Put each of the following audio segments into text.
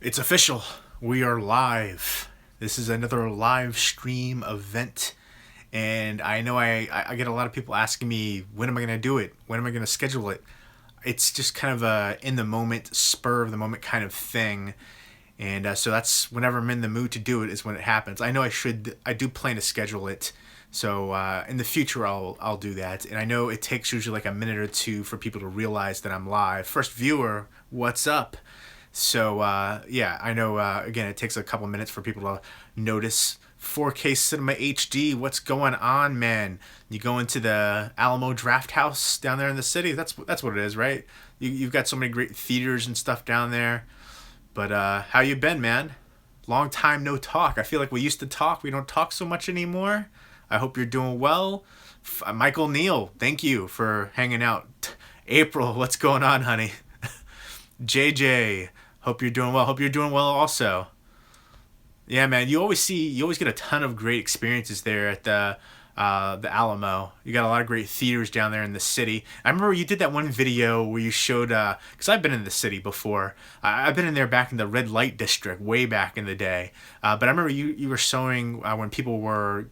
It's official. We are live. This is another live stream event. And I know I get a lot of people asking me, when am I going to do it? When am I going to schedule it? It's just kind of a in the moment, spur of the moment kind of thing. And so that's whenever I'm in the mood to do it is when it happens. I know I do plan to schedule it. So in the future, I'll do that. And I know it takes usually like a minute or two for people to realize that I'm live. First viewer, what's up? So yeah, I know. Again, it takes a couple minutes for people to notice. 4K Cinema HD, what's going on, man? You go into the Alamo Draft House down there in the city. That's what it is, right? You've got so many great theaters and stuff down there. But how you been, man? Long time no talk. I feel like we used to talk. We don't talk so much anymore. I hope you're doing well. Michael Neal, thank you for hanging out. April, what's going on, honey? JJ, hope you're doing well. Hope you're doing well also. Yeah, man, you always get a ton of great experiences there at the Alamo. You got a lot of great theaters down there in the city. I remember you did that one video where you showed, because I've been in the city before. I've been in there back in the red light district, way back in the day. But I remember you were showing when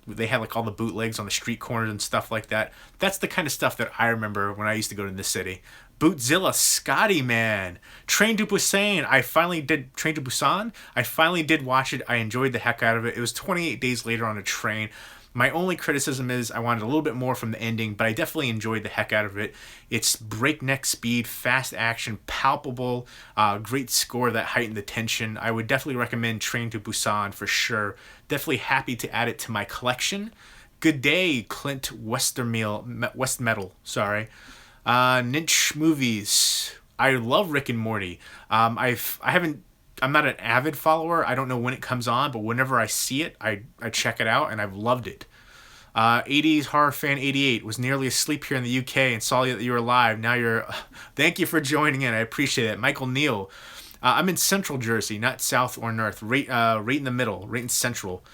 they had like all the bootlegs on the street corners and stuff like that. That's the kind of stuff that I remember when I used to go to the city. Bootzilla, Scotty, man. Train to Busan. I finally did Train to Busan. I finally did watch it. I enjoyed the heck out of it. It was 28 days later on a train. My only criticism is I wanted a little bit more from the ending, but I definitely enjoyed the heck out of it. It's breakneck speed, fast action, palpable, great score that heightened the tension. I would definitely recommend Train to Busan for sure. Definitely happy to add it to my collection. Good day, Clint Westmetal. Sorry. Niche movies. I love Rick and Morty. I'm not an avid follower. I don't know when it comes on, but whenever I see it, I check it out, and I've loved it. 80s horror fan 88 was nearly asleep here in the UK and saw that you were live. Now you're. Thank you for joining in. I appreciate it. Michael Neal. I'm in Central Jersey, not South or North. Right in the middle, right in Central.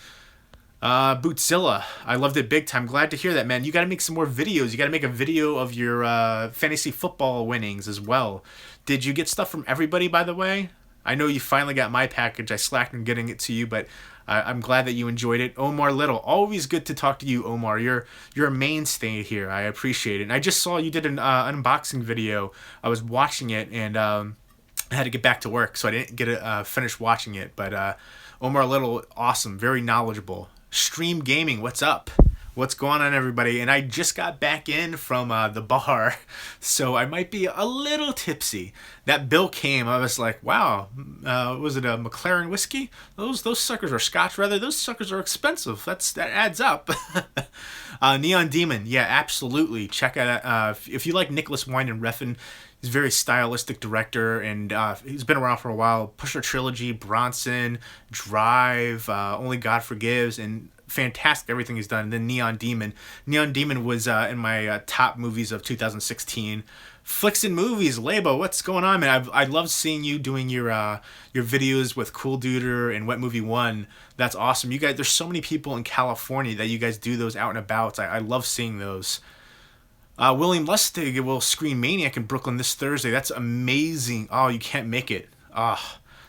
Bootzilla, I loved it big time. Glad to hear that, man. You got to make some more videos. You got to make a video of your fantasy football winnings as well. Did you get stuff from everybody, by the way? I know you finally got my package. I slacked on getting it to you, but I'm glad that you enjoyed it. Omar Little, always good to talk to you, Omar. You're a mainstay here. I appreciate it. And I just saw you did an unboxing video. I was watching it, and I had to get back to work, so I didn't get to finish watching it. But Omar Little, awesome, very knowledgeable. Stream Gaming, what's up? What's going on, everybody? And I just got back in from the bar, so I might be a little tipsy. That bill came, I was like, wow, was it a McLaren whiskey? Those suckers are Scotch, rather. Those suckers are expensive. That adds up. Neon Demon, yeah, absolutely. Check out if you like Nicholas Winding Refn. He's a very stylistic director, and he's been around for a while. Pusher Trilogy, Bronson, Drive, Only God Forgives, and fantastic everything he's done. And then Neon Demon. Neon Demon was in my top movies of 2016. Flicks and Movies, Labo, what's going on, man? I love seeing you doing your videos with Cool Duder and Wet Movie 1. That's awesome. You guys, there's so many people in California that you guys do those out and about. I love seeing those. William Lustig will screen Maniac in Brooklyn this Thursday. That's amazing. Oh, you can't make it.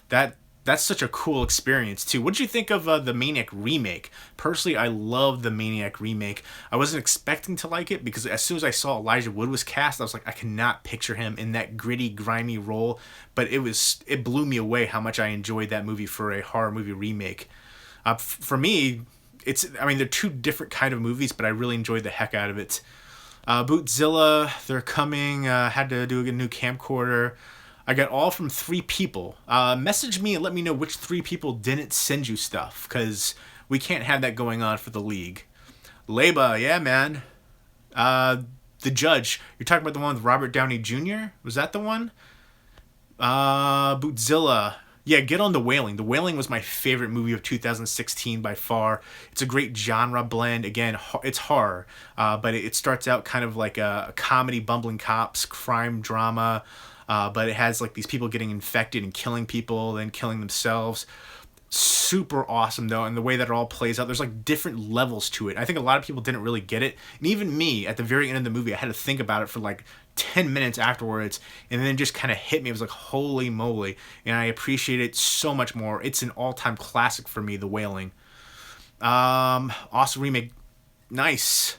That's such a cool experience too. What did you think of the Maniac remake? Personally, I love the Maniac remake. I wasn't expecting to like it because as soon as I saw Elijah Wood was cast, I was like, I cannot picture him in that gritty, grimy role. But it blew me away how much I enjoyed that movie for a horror movie remake. For me, they're two different kind of movies, but I really enjoyed the heck out of it. Bootzilla, they're coming. Had to do a new camcorder. I got all from 3 people. Message me and let me know which 3 people didn't send you stuff, because we can't have that going on for the league. Leba, yeah, man. The Judge. You're talking about the one with Robert Downey Jr.? Was that the one? Bootzilla. Yeah, get on The Wailing. The Wailing was my favorite movie of 2016 by far. It's a great genre blend. Again, it's horror, but it starts out kind of like a comedy, bumbling cops, crime drama, but it has like these people getting infected and killing people, then killing themselves. Super awesome though, and the way that it all plays out, there's like different levels to it. I think a lot of people didn't really get it, and even me at the very end of the movie, I had to think about it for like 10 minutes afterwards, and then it just kind of hit me. It was like, holy moly. And I appreciate it so much more. It's an all-time classic for me, The Wailing. Awesome remake. Nice.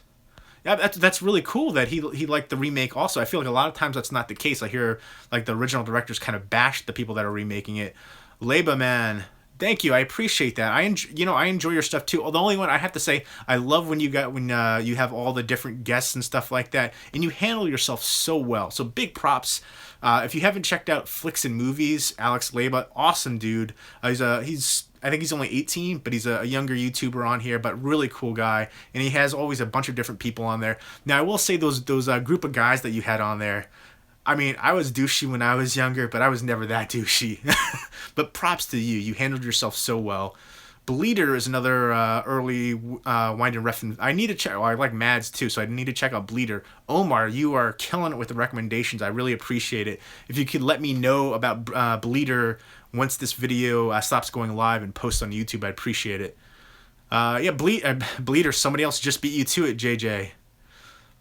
Yeah, that's really cool that he liked the remake also. I feel like a lot of times that's not the case. I hear like the original directors kind of bash the people that are remaking it. Leba, man, thank you. I appreciate that. I enjoy your stuff too. The only one I have to say, I love when you have all the different guests and stuff like that, and you handle yourself so well. So big props. If you haven't checked out Flicks and Movies, Alex Leba, awesome dude. I think he's only 18, but he's a younger YouTuber on here, but really cool guy. And he has always a bunch of different people on there. Now, I will say those group of guys that you had on there, I mean, I was douchey when I was younger, but I was never that douchey. But props to you. You handled yourself so well. Bleeder is another early wind and ref. I need to check. Well, I like Mads too, so I need to check out Bleeder. Omar, you are killing it with the recommendations. I really appreciate it. If you could let me know about Bleeder once this video stops going live and posts on YouTube, I'd appreciate it. Yeah, Bleeder, somebody else just beat you to it, JJ.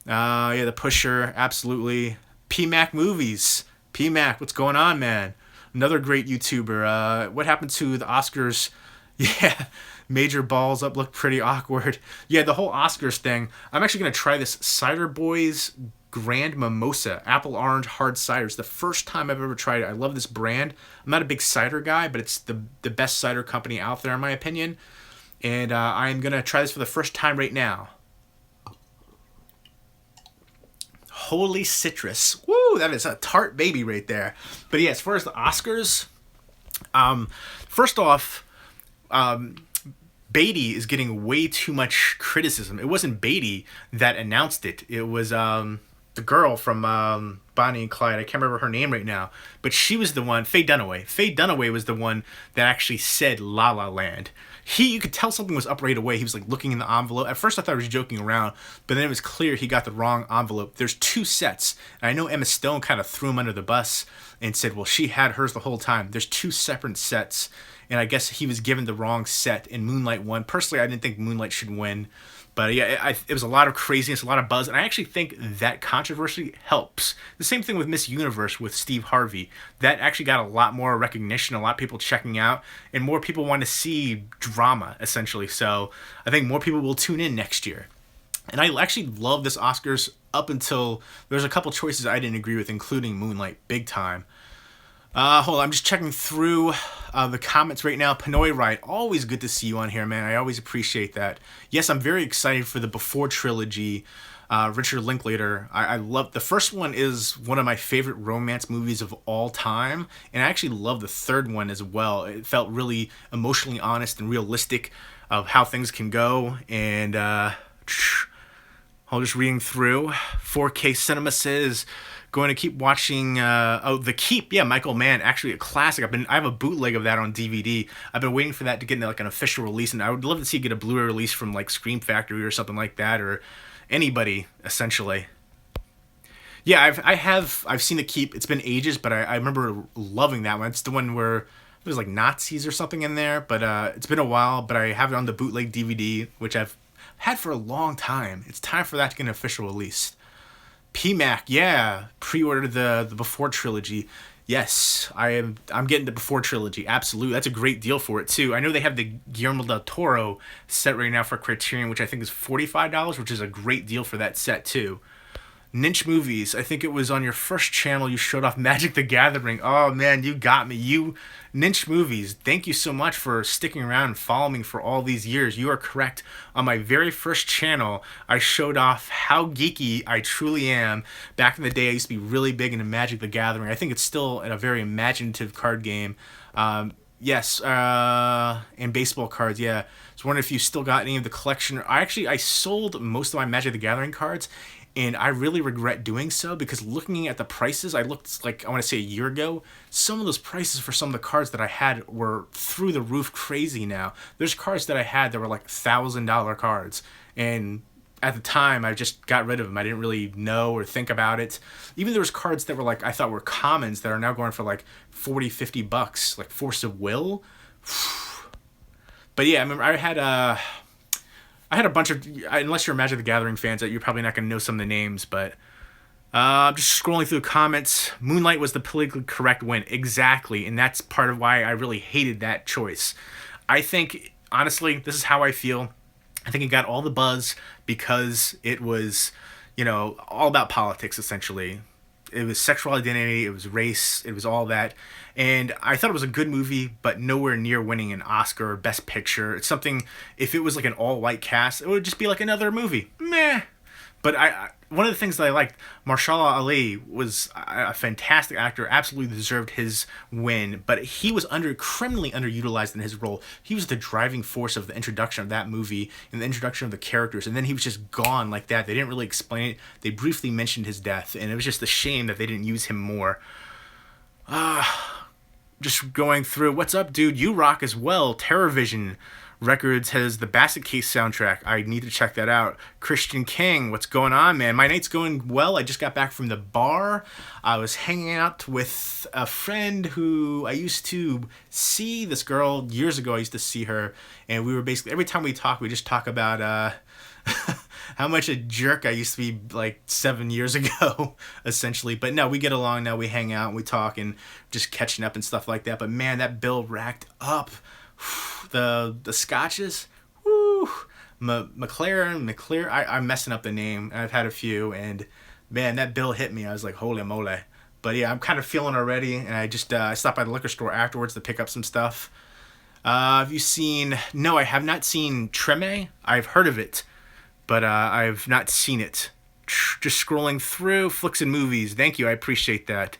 Yeah, The Pusher, absolutely. PMac Movies. PMac, what's going on, man? Another great YouTuber. What happened to the Oscars? Yeah, Major Balls Up looked pretty awkward. Yeah, the whole Oscars thing. I'm actually going to try this Cider Boys Grand Mimosa Apple Orange Hard Cider. It's the first time I've ever tried it. I love this brand. I'm not a big cider guy, but it's the best cider company out there in my opinion. And I'm going to try this for the first time right now. Holy citrus. Woo, that is a tart baby right there. But yeah, as far as the Oscars, first off, Beatty is getting way too much criticism. It wasn't Beatty that announced it. It was the girl from Bonnie and Clyde. I can't remember her name right now, but she was the one. Faye Dunaway. Faye Dunaway was the one that actually said La La Land. You could tell something was up right away. He was like looking in the envelope. At first I thought he was joking around, but then it was clear he got the wrong envelope. There's two sets. And I know Emma Stone kind of threw him under the bus and said, well, she had hers the whole time. There's two separate sets. And I guess he was given the wrong set and Moonlight won. Personally, I didn't think Moonlight should win. But yeah, it was a lot of craziness, a lot of buzz. And I actually think that controversy helps. The same thing with Miss Universe with Steve Harvey. That actually got a lot more recognition, a lot of people checking out, and more people want to see drama, essentially. So I think more people will tune in next year. And I actually love this Oscars up until there's a couple choices I didn't agree with, including Moonlight, big time. Hold on, I'm just checking through the comments right now. Pinoy Wright, always good to see you on here, man. I always appreciate that. Yes, I'm very excited for the Before trilogy. Richard Linklater, I love the first one. Is one of my favorite romance movies of all time, and I actually love the third one as well. It felt really emotionally honest and realistic of how things can go. And I'm just reading through. 4K Cinema says, going to keep watching The Keep. Yeah, Michael Mann, actually a classic. I have a bootleg of that on DVD. I've been waiting for that to get like an official release, and I would love to see it get a Blu-ray release from like Scream Factory or something like that, or anybody essentially. Yeah, I've seen The Keep. It's been ages, but I remember loving that one. It's the one where it was like Nazis or something in there, but it's been a while. But I have it on the bootleg DVD, which I've had for a long time. It's time for that to get an official release. PMac, yeah, pre-ordered the Before trilogy. Yes, I'm getting the Before trilogy. Absolutely, that's a great deal for it too. I know they have the Guillermo del Toro set right now for Criterion, which I think is $45, which is a great deal for that set too. Ninch Movies, I think it was on your first channel you showed off Magic the Gathering. Oh man, you got me. Ninch Movies, thank you so much for sticking around and following me for all these years. You are correct. On my very first channel, I showed off how geeky I truly am. Back in the day, I used to be really big into Magic the Gathering. I think it's still a very imaginative card game. Yes, and baseball cards, yeah. I was wondering if you still got any of the collection. I sold most of my Magic the Gathering cards, and I really regret doing so because looking at the prices, I looked like, I want to say a year ago, some of those prices for some of the cards that I had were through the roof crazy now. There's cards that I had that were like $1,000 cards, and at the time I just got rid of them. I didn't really know or think about it. Even there was cards that were like, I thought were commons that are now going for like $40-50, like Force of Will. But yeah, I remember I had a bunch of, unless you're Magic the Gathering fans, that you're probably not going to know some of the names, but I'm just scrolling through the comments. Moonlight was the politically correct win. Exactly. And that's part of why I really hated that choice. I think, honestly, this is how I feel. I think it got all the buzz because it was, all about politics, essentially. It was sexual identity, it was race, it was all that. And I thought it was a good movie, but nowhere near winning an Oscar or Best Picture. It's something, if it was like an all white cast, it would just be like another movie. Meh. But one of the things that I liked, Marshala Ali was a fantastic actor, absolutely deserved his win, but he was criminally underutilized in his role. He was the driving force of the introduction of that movie and the introduction of the characters, and then he was just gone like that. They didn't really explain it. They briefly mentioned his death, and it was just a shame that they didn't use him more. Just going through, what's up, dude? You rock as well. TerrorVision Records has the Basket Case soundtrack. I need to check that out. Christian King, what's going on, man? My night's going well. I just got back from the bar. I was hanging out with a friend who I used to see. This girl years ago. I used to see her, and we were basically every time we talk, we just talk about how much a jerk I used to be like 7 years ago, essentially. But no, we get along now. We hang out and we talk and just catching up and stuff like that. But man, that bill racked up. The scotches, woo, McLaren. I'm messing up the name. I've had a few, and man, that bill hit me. I was like, holy moly. But yeah, I'm kind of feeling already, and I just I stopped by the liquor store afterwards to pick up some stuff. Have you seen? No, I have not seen Treme. I've heard of it, but I've not seen it. Just scrolling through flicks and movies. Thank you, I appreciate that.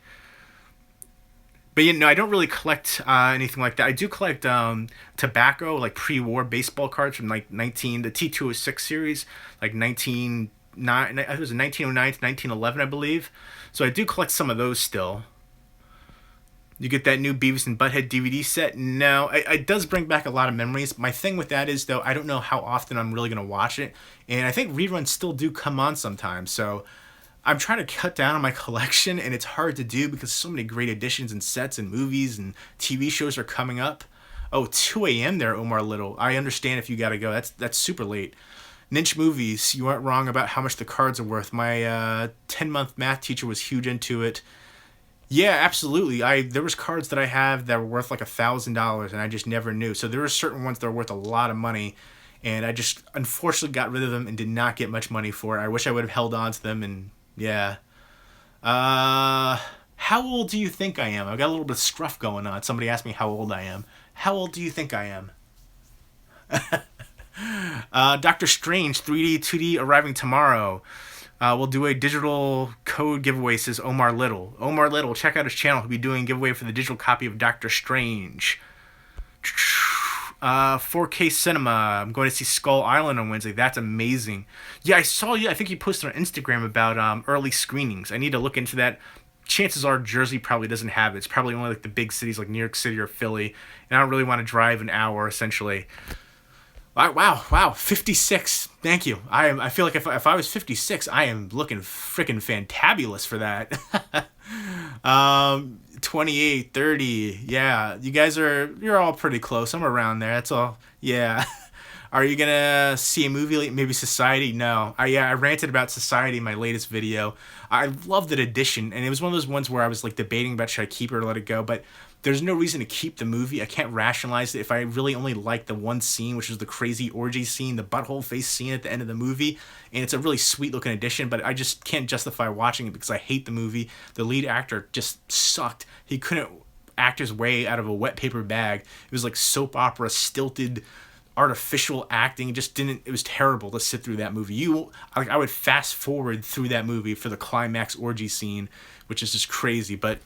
But I don't really collect anything like that. I do collect tobacco, like pre-war baseball cards from like the T206 series, like 1909. I think it was 1909 to 1911, I believe. So I do collect some of those still. You get that new Beavis and Butthead DVD set? No, it does bring back a lot of memories. My thing with that is, though, I don't know how often I'm really going to watch it. And I think reruns still do come on sometimes. So I'm trying to cut down on my collection, and it's hard to do because so many great editions and sets and movies and TV shows are coming up. Oh, 2 a.m. there, Omar Little. I understand if you got to go. That's super late. Ninch Movies, you aren't wrong about how much the cards are worth. My 10-month math teacher was huge into it. Yeah, absolutely. There was cards that I have that were worth like $1,000, and I just never knew. So there were certain ones that were worth a lot of money, and I just unfortunately got rid of them and did not get much money for it. I wish I would have held on to them, and yeah. How old do you think I am? I've got a little bit of scruff going on. Somebody asked me how old I am. How old do you think I am? Doctor Strange 3D, 2D arriving tomorrow. We'll do a digital code giveaway, says Omar Little. Omar Little, check out his channel. He'll be doing a giveaway for the digital copy of Doctor Strange. 4K Cinema. I'm going to see Skull Island on Wednesday. That's amazing. Yeah, I saw you. I think you posted on Instagram about early screenings. I need to look into that. Chances are Jersey probably doesn't have it. It's probably only like the big cities like New York City or Philly. And I don't really want to drive an hour, essentially. Wow, 56. Thank you. I feel like if I was 56, I am looking freaking fantabulous for that. 28, 30. Yeah, you're all pretty close. I'm around there. That's all. Yeah. Are you gonna see a movie like maybe Society? No. I ranted about Society in my latest video. I loved that edition, and it was one of those ones where I was like debating about should I keep it or let it go, but there's no reason to keep the movie. I can't rationalize it if I really only like the one scene, which is the crazy orgy scene, the butthole face scene at the end of the movie, and it's a really sweet looking edition, but I just can't justify watching it because I hate the movie. The lead actor just sucked. He couldn't act his way out of a wet paper bag. It was like soap opera, stilted, artificial acting. It was terrible to sit through that movie. I would fast forward through that movie for the climax orgy scene, which is just crazy, but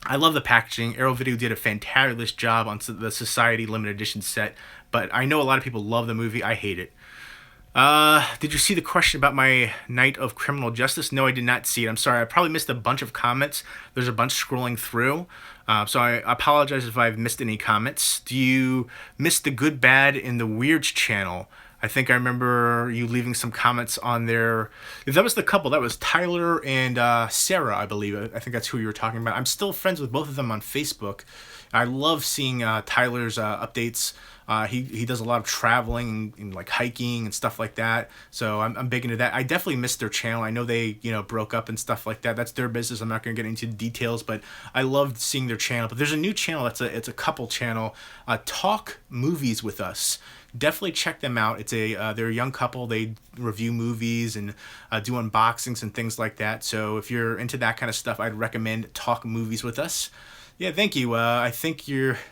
I love the packaging. Arrow Video did a fantabulous job on the Society limited edition set, but I know a lot of people love the movie. I hate it. Did you see the question about my Night of Criminal Justice? No, I did not see it. I'm sorry. I probably missed a bunch of comments. There's a bunch scrolling through. So I apologize if I've missed any comments. Do you miss the Good, Bad, and the Weirds channel? I think I remember you leaving some comments on there. If that was the couple, that was Tyler and Sarah, I believe. I think that's who you were talking about. I'm still friends with both of them on Facebook. I love seeing Tyler's updates He does a lot of traveling and like hiking and stuff like that. So I'm big into that. I definitely missed their channel. I know they broke up and stuff like that. That's their business. I'm not going to get into the details, but I loved seeing their channel. But there's a new channel it's a couple channel, Talk Movies with Us. Definitely check them out. They're a young couple. They review movies and do unboxings and things like that. So if you're into that kind of stuff, I'd recommend Talk Movies with Us. Yeah, thank you. I think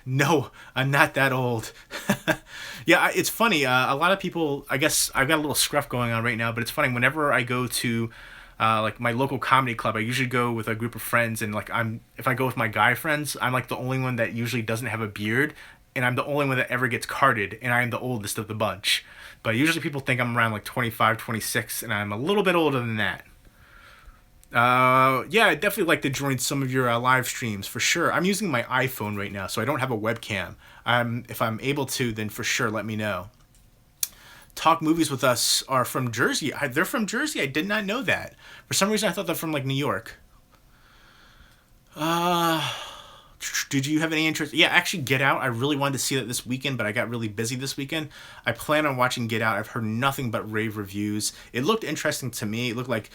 no, I'm not that old. Yeah, it's funny. A lot of people, I guess I've got a little scruff going on right now, but it's funny. Whenever I go to like my local comedy club, I usually go with a group of friends, and like if I go with my guy friends, I'm like the only one that usually doesn't have a beard, and I'm the only one that ever gets carded, and I'm the oldest of the bunch. But usually people think I'm around like 25, 26, and I'm a little bit older than that. Yeah, I'd definitely like to join some of your live streams for sure. I'm using my iPhone right now, so I don't have a webcam. If I'm able to, then for sure let me know. Talk Movies with Us are from Jersey. They're from Jersey. I did not know that. For some reason, I thought they're from like New York. Did you have any interest? Yeah, actually, Get Out. I really wanted to see that this weekend, but I got really busy this weekend. I plan on watching Get Out. I've heard nothing but rave reviews. It looked interesting to me. It looked like,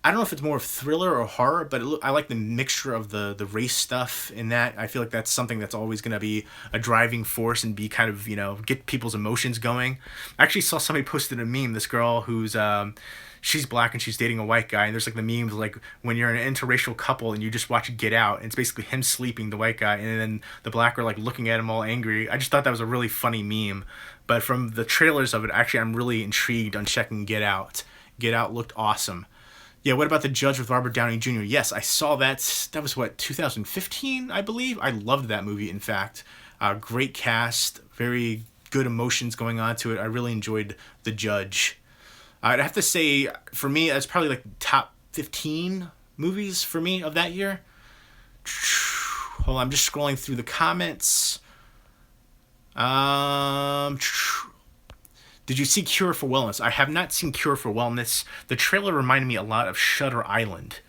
I don't know if it's more of thriller or horror, but I like the mixture of the race stuff in that. I feel like that's something that's always going to be a driving force and be kind of, get people's emotions going. I actually saw somebody posted a meme, this girl who's, she's black and she's dating a white guy, and there's like the memes like when you're in an interracial couple and you just watch Get Out, and it's basically him sleeping, the white guy, and then the black girl like looking at him all angry. I just thought that was a really funny meme. But from the trailers of it, actually I'm really intrigued on checking Get Out. Get Out looked awesome. Yeah, what about The Judge with Robert Downey Jr.? Yes, I saw that. That was, 2015, I believe? I loved that movie, in fact. Great cast, very good emotions going on to it. I really enjoyed The Judge. I'd have to say, for me, that's probably like top 15 movies for me of that year. Hold on, I'm just scrolling through the comments. Did you see Cure for Wellness? I have not seen Cure for Wellness. The trailer reminded me a lot of Shutter Island.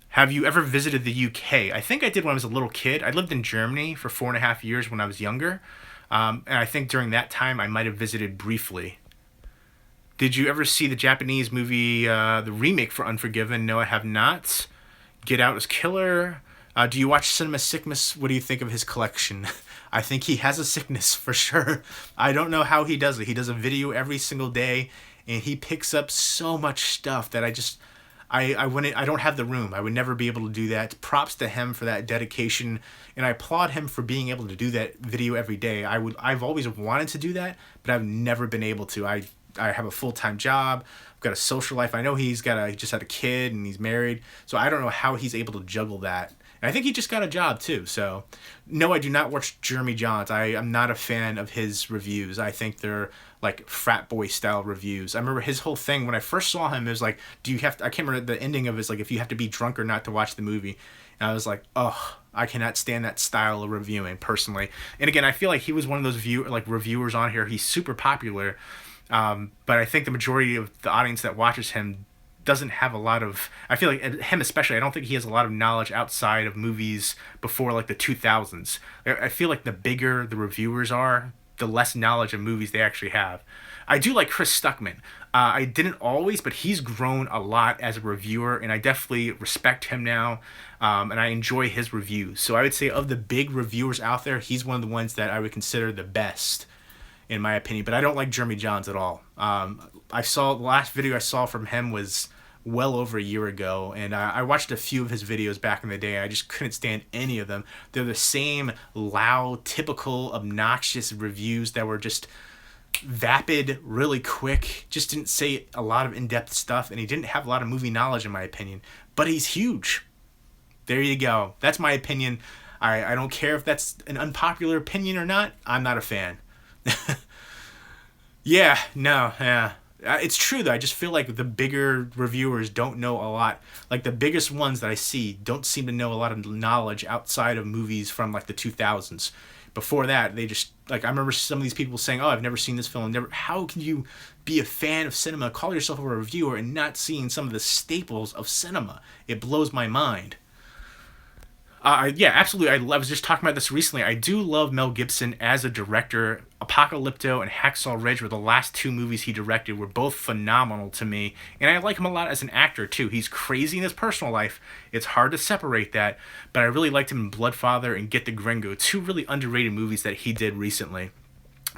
Have you ever visited the UK? I think I did when I was a little kid. I lived in Germany for 4.5 years when I was younger. And I think during that time I might have visited briefly. Did you ever see the Japanese movie, the remake for Unforgiven? No, I have not. Get Out is killer. Do you watch Cinema Sickness? What do you think of his collection? I think he has a sickness for sure. I don't know how he does it. He does a video every single day, and he picks up so much stuff that I wouldn't. I don't have the room. I would never be able to do that. Props to him for that dedication, and I applaud him for being able to do that video every day. I've always wanted to do that, but I've never been able to. I have a full-time job. I've got a social life. I know he just had a kid and he's married, so I don't know how he's able to juggle that. And I think he just got a job too. So, no, I do not watch Jeremy Jahns. I'm not a fan of his reviews. I think they're like frat boy style reviews. I remember his whole thing when I first saw him. It was like, do you have to? I can't remember the ending of it. Is like if you have to be drunk or not to watch the movie. And I was like, oh, I cannot stand that style of reviewing personally. And again, I feel like he was one of those reviewers on here. He's super popular, but I think the majority of the audience that watches him doesn't have a lot of, I feel like him especially, I don't think he has a lot of knowledge outside of movies before like the 2000s. I feel like the bigger the reviewers are, the less knowledge of movies they actually have. I do like Chris Stuckman. I didn't always, but he's grown a lot as a reviewer, and I definitely respect him now, and I enjoy his reviews. So I would say of the big reviewers out there, he's one of the ones that I would consider the best, in my opinion. But I don't like Jeremy Jahns at all. The last video I saw from him was well over a year ago, and I watched a few of his videos back in the day. I just couldn't stand any of them. They're the same loud, typical, obnoxious reviews that were just vapid, really quick, just didn't say a lot of in-depth stuff, and he didn't have a lot of movie knowledge, in my opinion. But he's huge. There you go. That's my opinion. I don't care if that's an unpopular opinion or not. I'm not a fan. Yeah. It's true, though. I just feel like the bigger reviewers don't know a lot. Like, the biggest ones that I see don't seem to know a lot of knowledge outside of movies from, like, the 2000s. Before that, they just, like, I remember some of these people saying, oh, I've never seen this film. How can you be a fan of cinema, call yourself a reviewer, and not seeing some of the staples of cinema? It blows my mind. Yeah, absolutely. I was just talking about this recently. I do love Mel Gibson as a director. Apocalypto and Hacksaw Ridge were the last two movies he directed. Were both phenomenal to me, and I like him a lot as an actor too. He's crazy in his personal life. It's hard to separate that, but I really liked him in Bloodfather and Get the Gringo, two really underrated movies that he did recently.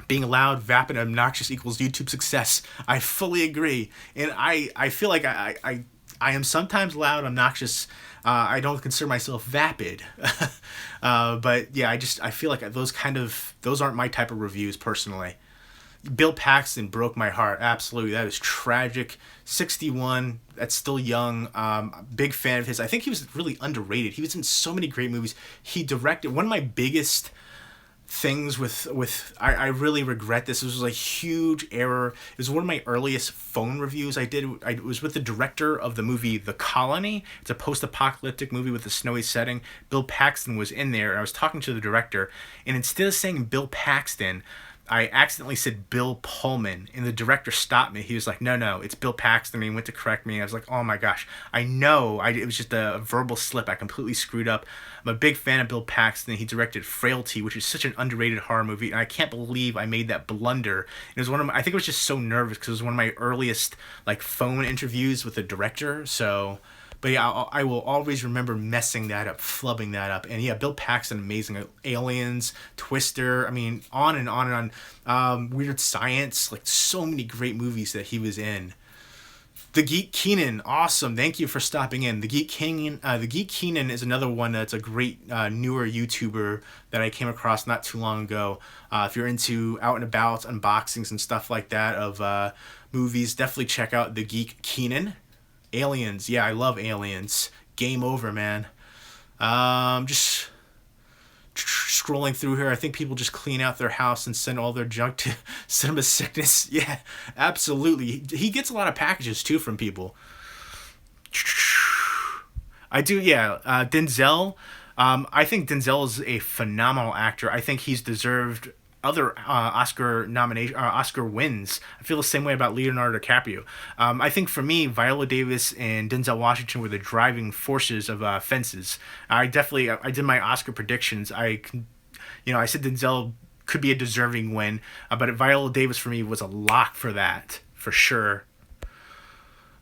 Being loud, vapid, and obnoxious equals YouTube success. I fully agree, and I feel like I am sometimes loud, obnoxious. I don't consider myself vapid, but yeah, I feel like those aren't my type of reviews personally. Bill Paxton broke my heart. Absolutely, that is tragic. 61. That's still young. Big fan of his. I think he was really underrated. He was in so many great movies. He directed one of my biggest things with I really regret this. This was a huge error. It was one of my earliest phone reviews I did. It was with the director of the movie The Colony. It's a post-apocalyptic movie with a snowy setting. Bill Paxton was in there. I was talking to the director, and instead of saying Bill Paxton, I accidentally said Bill Pullman, and the director stopped me. He was like, "No, it's Bill Paxton." And he went to correct me. I was like, "Oh my gosh, I know. It was just a verbal slip. I completely screwed up." I'm a big fan of Bill Paxton. He directed Frailty, which is such an underrated horror movie, and I can't believe I made that blunder. It was I think I was just so nervous because it was one of my earliest like phone interviews with the director. So. But yeah, I will always remember messing that up, flubbing that up. And yeah, Bill Paxton, amazing. Aliens, Twister, I mean, on and on and on. Weird Science, like so many great movies that he was in. The Geek Keenan, awesome. Thank you for stopping in. The Geek Keenan is another one that's a great newer YouTuber that I came across not too long ago. If you're into out and about unboxings and stuff like that of movies, definitely check out The Geek Keenan. Aliens, yeah, I love Aliens. Game over, man. Just scrolling through here. I think people just clean out their house and send all their junk to Cinema Sickness. Yeah, absolutely. He gets a lot of packages too from people. I do, yeah. Denzel. I think Denzel is a phenomenal actor. I think he's deserved other Oscar wins. I feel the same way about Leonardo DiCaprio. I think for me, Viola Davis and Denzel Washington were the driving forces of Fences. I did my Oscar predictions. I said Denzel could be a deserving win, but Viola Davis for me was a lock for that for sure.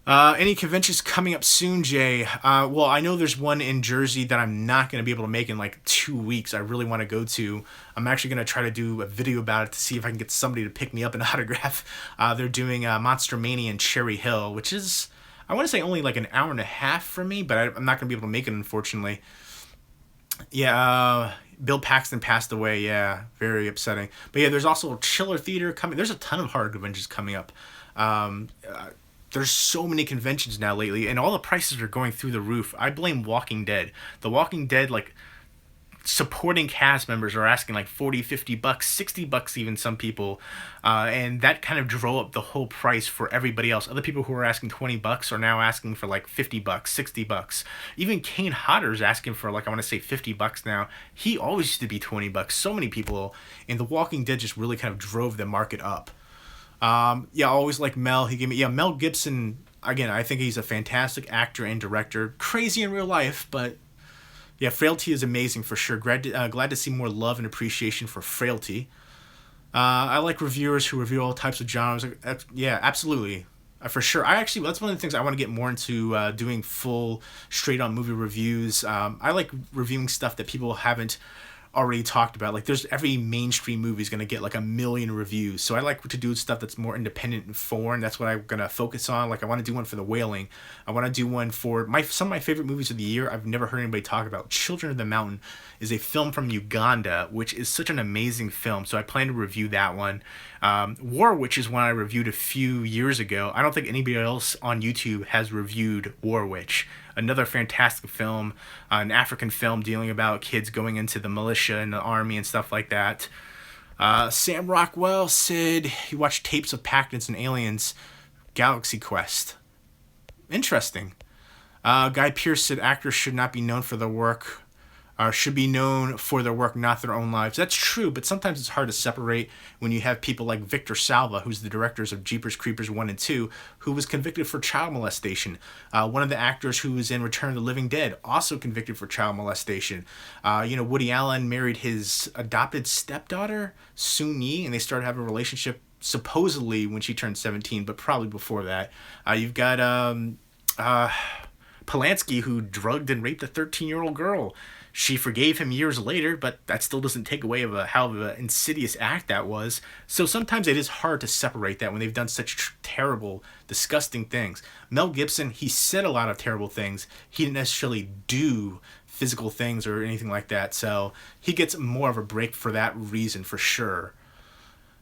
Any conventions coming up soon, Jay? Well, I know there's one in Jersey that I'm not going to be able to make in like 2 weeks. I really want to go to. I'm actually going to try to do a video about it to see if I can get somebody to pick me up an autograph. They're doing Monster Mania in Cherry Hill, which is, I want to say, only like an hour and a half from me, but I'm not going to be able to make it, unfortunately. Yeah, Bill Paxton passed away. Yeah, very upsetting. But yeah, there's also Chiller Theater coming. There's a ton of horror conventions coming up. There's so many conventions now lately, and all the prices are going through the roof. I blame Walking Dead. The Walking Dead, like, supporting cast members are asking like 40, 50 bucks, 60 bucks even some people. And that kind of drove up the whole price for everybody else. Other people who were asking 20 bucks are now asking for like 50 bucks, 60 bucks. Even Kane Hodder's asking for like, I want to say 50 bucks now. He always used to be 20 bucks. So many people, and The Walking Dead just really kind of drove the market up. Yeah, I always like Mel. Mel Gibson, again, I think he's a fantastic actor and director. Crazy in real life, but yeah, Frailty is amazing for sure. Glad to see more love and appreciation for Frailty. I like reviewers who review all types of genres. Yeah, absolutely. For sure. That's one of the things I want to get more into, doing full, straight on movie reviews. I like reviewing stuff that people haven't already talked about. Like, there's every mainstream movie is going to get like 1 million reviews, so I like to do stuff that's more independent and foreign. That's what I'm going to focus on. Like, I want to do one for The Wailing. I want to do one for some of my favorite movies of the year. I've never heard anybody talk about Children of the Mountain. Is a film from Uganda, which is such an amazing film, so I plan to review that one. War Witch is one I reviewed a few years ago. I don't think anybody else on YouTube has reviewed War Witch. Another fantastic film, an African film dealing about kids going into the militia and the army and stuff like that. Sam Rockwell said he watched tapes of Packtons and Aliens Galaxy Quest. Interesting. Guy Pearce said actors should not be known for their work. should be known for their work, not their own lives. That's true, but sometimes it's hard to separate when you have people like Victor Salva, who's the directors of Jeepers Creepers 1 and 2, who was convicted for child molestation. One of the actors who was in Return of the Living Dead, also convicted for child molestation. Woody Allen married his adopted stepdaughter, Soon Yi, and they started having a relationship supposedly when she turned 17, but probably before that. You've got Polanski, who drugged and raped a 13-year-old girl. She forgave him years later, but that still doesn't take away of how of an insidious act that was. So sometimes it is hard to separate that when they've done such terrible, disgusting things. Mel Gibson, he said a lot of terrible things. He didn't necessarily do physical things or anything like that, so he gets more of a break for that reason, for sure.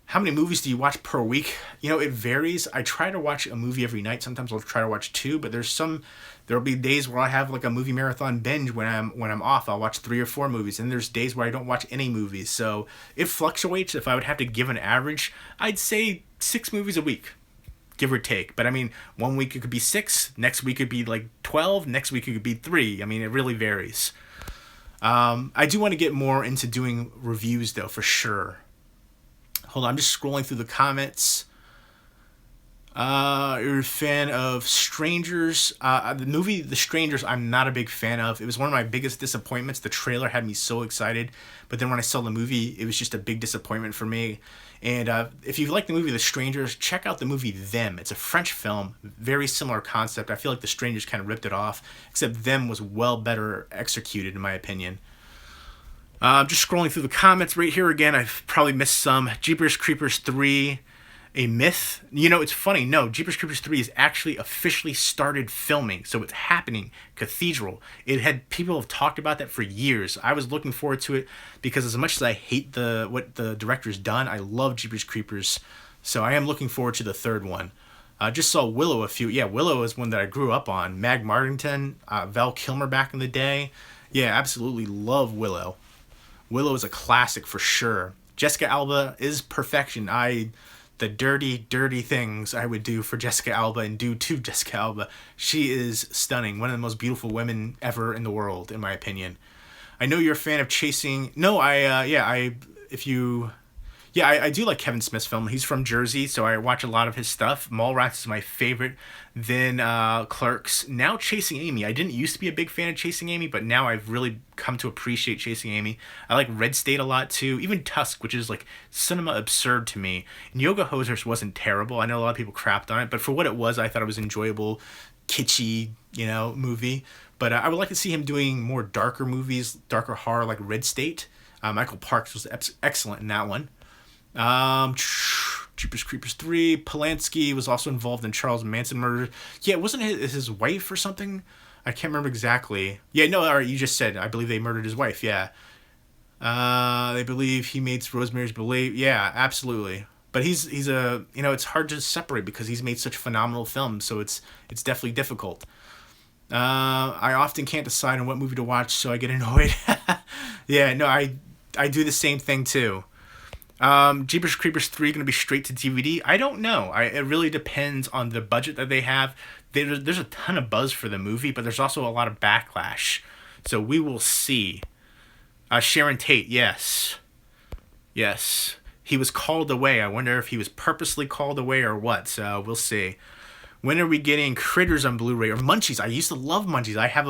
How many movies do you watch per week? It varies. I try to watch a movie every night. Sometimes I'll try to watch two, but there'll be days where I have like a movie marathon binge when I'm off. I'll watch 3 or 4 movies, and there's days where I don't watch any movies. So it fluctuates. If I would have to give an average, I'd say 6 movies a week, give or take. But I mean, one week it could be 6, next week it could be like 12, next week it could be 3. I mean, it really varies. I do want to get more into doing reviews though, for sure. Hold on, I'm just scrolling through the comments. You're a fan of Strangers. The movie The Strangers, I'm not a big fan of. It was one of my biggest disappointments. The trailer had me so excited, but then when I saw the movie, it was just a big disappointment for me. And if you like the movie The Strangers, check out the movie Them. It's a French film, very similar concept. I feel like The Strangers kind of ripped it off, except Them was well better executed, in my opinion. Just scrolling through the comments right here again. I've probably missed some. Jeepers Creepers 3, a myth. It's funny. No, Jeepers Creepers 3 is actually officially started filming, so it's happening. Cathedral. People have talked about that for years. I was looking forward to it because as much as I hate what the director's done, I love Jeepers Creepers, so I am looking forward to the third one. Just saw Willow Willow is one that I grew up on. Mag Martington, Val Kilmer back in the day. Yeah, absolutely love Willow. Willow is a classic for sure. Jessica Alba is perfection. The dirty, dirty things I would do for Jessica Alba and do to Jessica Alba. She is stunning. One of the most beautiful women ever in the world, in my opinion. I know you're a fan of Chasing. No, I do like Kevin Smith's film. He's from Jersey, so I watch a lot of his stuff. Mallrats is my favorite. Then Clerks. Now Chasing Amy. I didn't used to be a big fan of Chasing Amy, but now I've really come to appreciate Chasing Amy. I like Red State a lot too. Even Tusk, which is like cinema absurd to me. And Yoga Hosers wasn't terrible. I know a lot of people crapped on it, but for what it was, I thought it was enjoyable, kitschy, movie. But I would like to see him doing more darker movies, darker horror like Red State. Michael Parks was excellent in that one. Jeepers Creepers 3. Polanski was also involved in Charles Manson murder. Yeah, wasn't his wife or something? I can't remember exactly. Yeah, no, all right, you just said, I believe they murdered his wife, yeah. They believe he made Rosemary's Baby. Yeah, absolutely. But he's it's hard to separate because he's made such phenomenal films, so it's definitely difficult. I often can't decide on what movie to watch, so I get annoyed. Yeah, no, I do the same thing too. Jeepers Creepers 3 going to be straight to DVD? I don't know. It really depends on the budget that they have. There's a ton of buzz for the movie, but there's also a lot of backlash. So we will see. Sharon Tate, yes. Yes. He was called away. I wonder if he was purposely called away or what. So we'll see. When are we getting Critters on Blu-ray or Munchies? I used to love Munchies. I have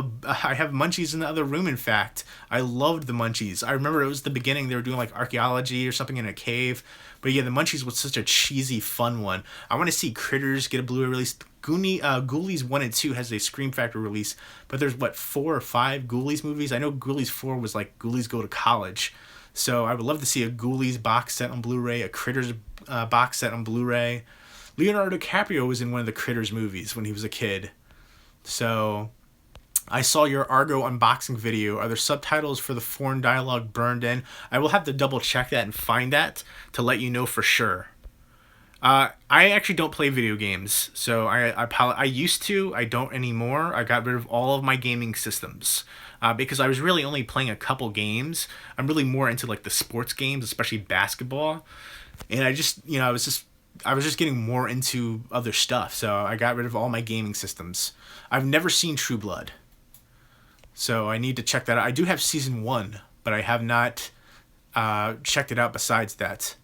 Munchies in the other room, in fact. I loved the Munchies. I remember it was the beginning. They were doing like archaeology or something in a cave. But yeah, the Munchies was such a cheesy, fun one. I want to see Critters get a Blu-ray release. Ghoulies 1 and 2 has a Scream Factory release. But there's, 4 or 5 Ghoulies movies? I know Ghoulies 4 was like Ghoulies Go to College. So I would love to see a Ghoulies box set on Blu-ray, a Critters box set on Blu-ray. Leonardo DiCaprio was in one of the Critters movies when he was a kid. So, I saw your Argo unboxing video. Are there subtitles for the foreign dialogue burned in? I will have to double check that and find that to let you know for sure. I actually don't play video games. So, I used to. I don't anymore. I got rid of all of my gaming systems. Because I was really only playing a couple games. I'm really more into like the sports games, especially basketball. And I was just getting more into other stuff, so I got rid of all my gaming systems. I've never seen True Blood. So I need to check that out. I do have season 1, but I have not checked it out besides that.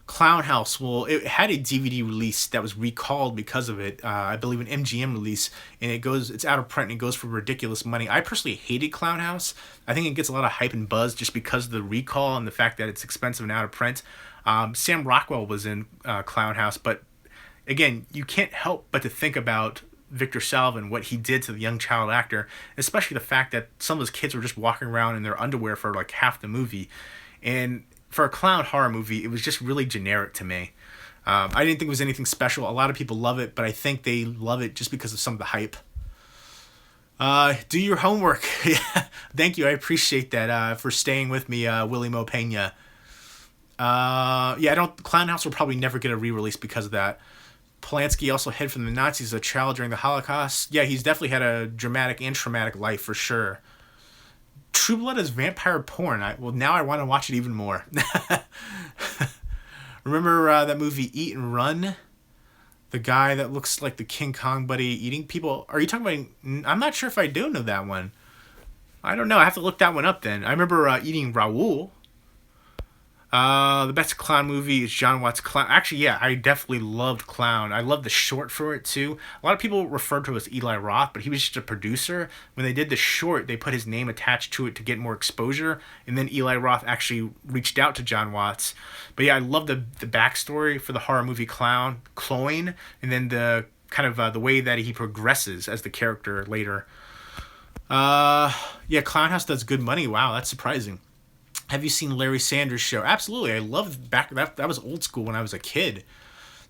Clown House. Well, it had a DVD release that was recalled because of it. I believe an MGM release, and it's out of print and it goes for ridiculous money. I personally hated Clown House. I think it gets a lot of hype and buzz just because of the recall and the fact that it's expensive and out of print. Sam Rockwell was in Clown House, but again, you can't help but to think about Victor Salva and what he did to the young child actor, especially the fact that some of those kids were just walking around in their underwear for like half the movie. And for a clown horror movie, it was just really generic to me. I didn't think it was anything special. A lot of people love it, but I think they love it just because of some of the hype. Do your homework. Thank you. I appreciate that for staying with me, Willie Mo Pena. Clown House will probably never get a re-release because of that. Polanski also hid from the Nazis as a child during the Holocaust. Yeah, he's definitely had a dramatic and traumatic life for sure. True Blood is vampire porn. Now I want to watch it even more. Remember that movie Eat and Run? The guy that looks like the King Kong buddy eating people. Are you talking about... I'm not sure if I do know that one. I don't know. I have to look that one up then. I remember eating Raoul. The best clown movie is John Watts' Clown. Actually, yeah, I definitely loved Clown. I loved the short for it, too. A lot of people referred to him as Eli Roth, but he was just a producer. When they did the short, they put his name attached to it to get more exposure, and then Eli Roth actually reached out to John Watts. But yeah, I love the backstory for the horror movie Clown, Cloyne, and then the kind of the way that he progresses as the character later. Yeah, Clown House does good money. Wow, that's surprising. Have you seen Larry Sanders' Show? Absolutely. I loved that was old school when I was a kid.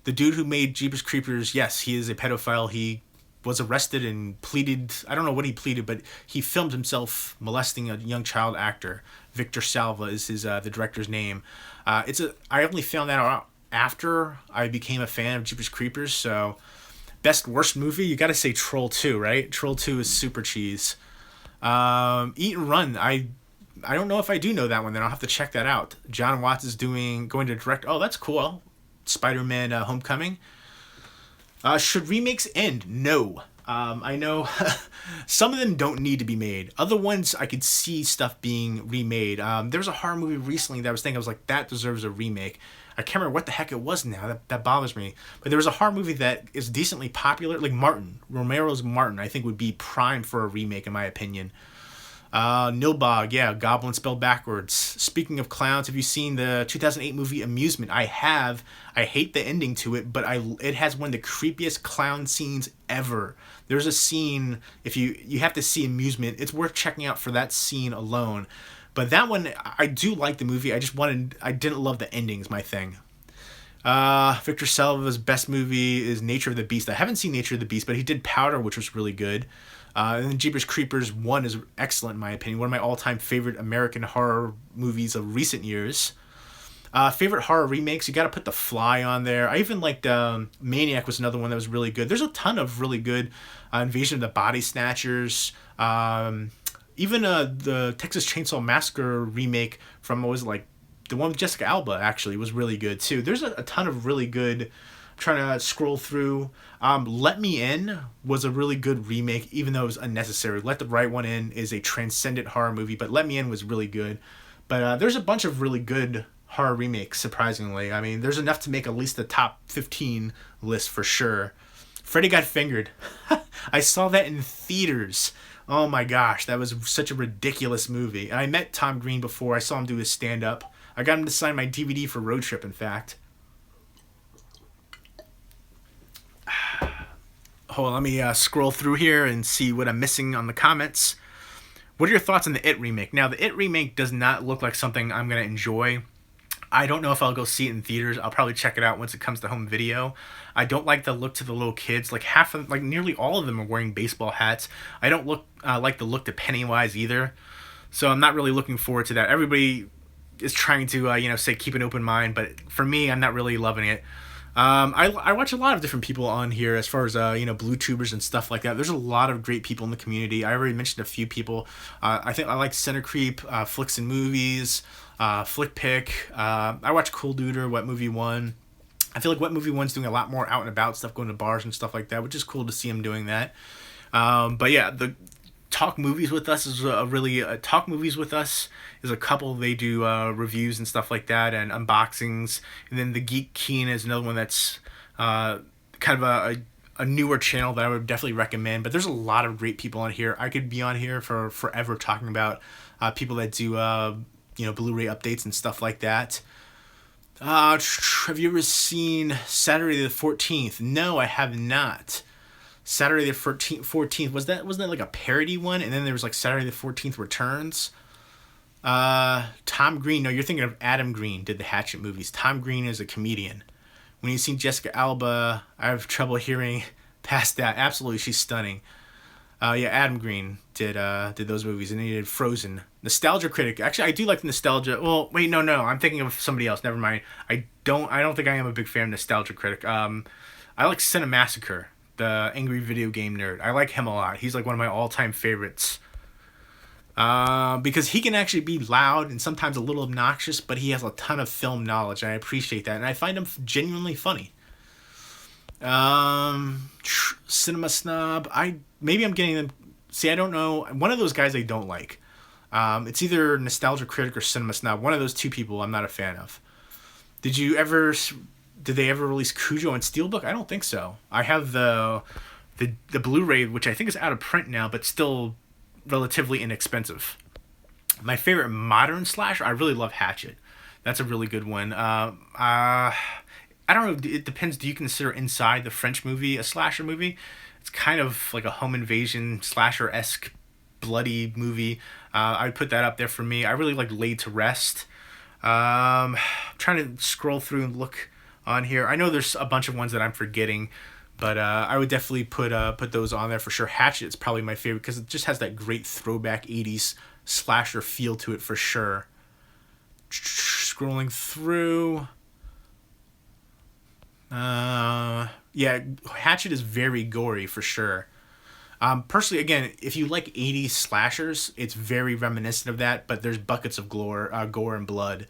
The dude who made Jeepers Creepers, yes, he is a pedophile. He was arrested and pleaded, I don't know what he pleaded, but he filmed himself molesting a young child actor. Victor Salva is the director's name. I only found that out after I became a fan of Jeepers Creepers, so best worst movie, you got to say Troll 2, right? Troll 2 is super cheese. Eat and Run, I don't know if I do know that one. Then I'll have to check that out. John Watts is going to direct. Oh, that's cool. Spider-Man Homecoming. Should remakes end? No. I know some of them don't need to be made. Other ones I could see stuff being remade. There was a horror movie recently that I was like, that deserves a remake. I can't remember what the heck it was now. That bothers me. But there was a horror movie that is decently popular. Like Romero's Martin, I think would be prime for a remake in my opinion. Nilbog, yeah, Goblin spelled backwards. Speaking of clowns, have you seen the 2008 movie Amusement? I have. I hate the ending to it, but it has one of the creepiest clown scenes ever. There's a scene, if you have to see Amusement, it's worth checking out for that scene alone. But that one, I do like the movie. I didn't love the ending is my thing. Victor Salva's best movie is Nature of the Beast. I haven't seen Nature of the Beast, but he did Powder, which was really good. And then Jeepers Creepers 1 is excellent in my opinion. One of my all-time favorite American horror movies of recent years. Favorite horror remakes, you got to put The Fly on there. I even liked Maniac was another one that was really good. There's a ton of really good Invasion of the Body Snatchers. Even the Texas Chainsaw Massacre remake from, what was it, like the one with Jessica Alba actually was really good too. There's a ton of really good. Trying to scroll through. Let Me In was a really good remake, even though it was unnecessary. Let the Right One In is a transcendent horror movie, but Let Me In was really good. But there's a bunch of really good horror remakes, surprisingly. I mean, there's enough to make at least the top 15 list for sure. Freddy Got Fingered. I saw that in theaters. Oh my gosh, that was such a ridiculous movie. And I met Tom Green before. I saw him do his stand-up. I got him to sign my DVD for Road Trip, in fact. Hold on, let me scroll through here and see what I'm missing on the comments. What are your thoughts on the It remake? Now, the It remake does not look like something I'm going to enjoy. I don't know if I'll go see it in theaters. I'll probably check it out once it comes to home video. I don't like the look to the little kids. Like nearly all of them are wearing baseball hats. I don't like the look to Pennywise either. So I'm not really looking forward to that. Everybody is trying to say keep an open mind, but for me, I'm not really loving it. I watch a lot of different people on here as far as, blue tubers and stuff like that. There's a lot of great people in the community. I already mentioned a few people. I think I like Center Creep, Flicks and Movies, Flick Pick. I watch Cool Duder, What Movie Won. I feel like What Movie One's doing a lot more out and about stuff, going to bars and stuff like that, which is cool to see him doing that. But yeah, the Talk Movies with Us is a really Talk Movies with Us is a couple. They do reviews and stuff like that and unboxings. And then the Geek Keen is another one that's kind of a newer channel that I would definitely recommend. But there's a lot of great people on here. I could be on here for forever talking about people that do Blu-ray updates and stuff like that. Have you ever seen Saturday the 14th? No, I have not. Saturday the 14th, wasn't that like a parody one? And then there was like Saturday the 14th Returns. Tom Green, no, you're thinking of Adam Green, did the Hatchet movies. Tom Green is a comedian. When you've seen Jessica Alba, I have trouble hearing past that. Absolutely, she's stunning. Adam Green did those movies, and he did Frozen. Nostalgia Critic. Actually, I do like Nostalgia. Well, wait, no, I'm thinking of somebody else. Never mind. I don't think I am a big fan of Nostalgia Critic. I like Cinemassacre, the angry video game nerd. I like him a lot. He's like one of my all-time favorites. Because he can actually be loud and sometimes a little obnoxious, but he has a ton of film knowledge, and I appreciate that. And I find him genuinely funny. Cinema Snob. Maybe I'm getting them. See, I don't know. One of those guys I don't like. It's either Nostalgia Critic or Cinema Snob. One of those two people I'm not a fan of. Did they ever release Cujo and Steelbook? I don't think so. I have the Blu-ray, which I think is out of print now, but still relatively inexpensive. My favorite modern slasher, I really love Hatchet. That's a really good one. I don't know. It depends. Do you consider Inside, the French movie, a slasher movie? It's kind of like a home invasion slasher-esque bloody movie. I would put that up there for me. I really like Laid to Rest. Trying to scroll through and look on here. I know there's a bunch of ones that I'm forgetting, but I would definitely put those on there for sure. Hatchet's probably my favorite because it just has that great throwback 80s slasher feel to it for sure. Scrolling through. Hatchet is very gory for sure. Personally, again, if you like 80s slashers, it's very reminiscent of that, but there's buckets of gore and blood.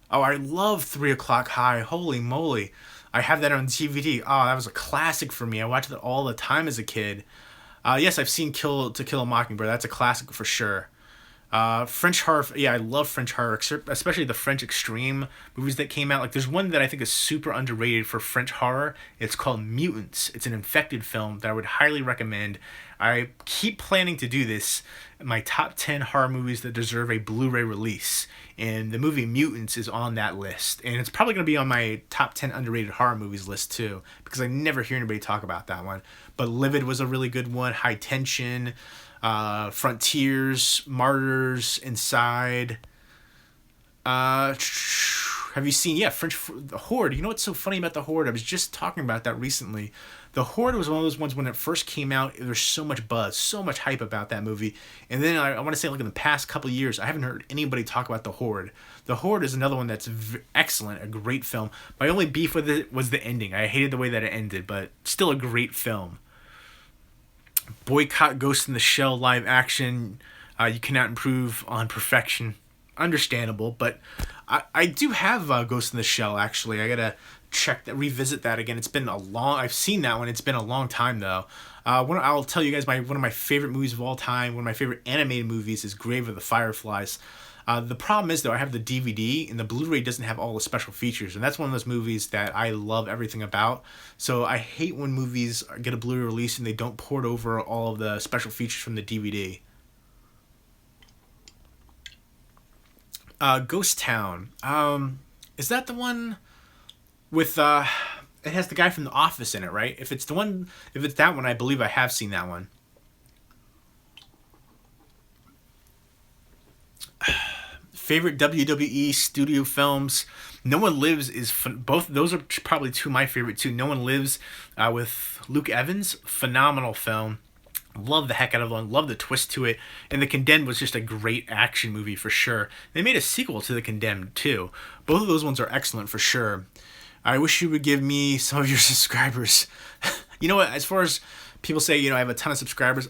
Oh, I love 3 O'Clock High. Holy moly. I have that on DVD. Oh, that was a classic for me. I watched it all the time as a kid. Yes, I've seen To Kill a Mockingbird. That's a classic for sure. French horror, I love French horror, especially the French extreme movies that came out. Like, there's one that I think is super underrated for French horror. It's called Mutants. It's an infected film that I would highly recommend. I keep planning to do this, my top 10 horror movies that deserve a Blu-ray release, and the movie Mutants is on that list, and it's probably going to be on my top 10 underrated horror movies list too, because I never hear anybody talk about that one. But Livid was a really good one. High Tension, Frontiers, Martyrs, Inside. Have you seen The Horde? You know what's so funny about The Horde? I was just talking about that recently. The Horde was one of those ones when it first came out, there was so much buzz, so much hype about that movie. And then I want to say, like, in the past couple of years, I haven't heard anybody talk about The Horde. The Horde is another one that's excellent, a great film. My only beef with it was the ending. I hated the way that it ended, but still a great film. Boycott Ghost in the Shell live action. You cannot improve on perfection. Understandable, but I do have Ghost in the Shell, actually. I gotta revisit that again. I've seen that one. It's been a long time though. I'll tell you guys one of my favorite movies of all time. One of my favorite animated movies is Grave of the Fireflies. The problem is though, I have the DVD and the Blu-ray doesn't have all the special features, and that's one of those movies that I love everything about. So I hate when movies get a Blu-ray release and they don't port over all of the special features from the DVD. Ghost Town. Is that the one with it has the guy from The Office in it, right? If it's that one, I believe I have seen that one. Favorite WWE studio films. No One Lives is both. Those are probably two of my favorite too. No One Lives with Luke Evans, phenomenal film. Love the heck out of one. Love the twist to it. And The Condemned was just a great action movie for sure. They made a sequel to The Condemned too. Both of those ones are excellent for sure. I wish you would give me some of your subscribers. You know what? As far as people say, I have a ton of subscribers.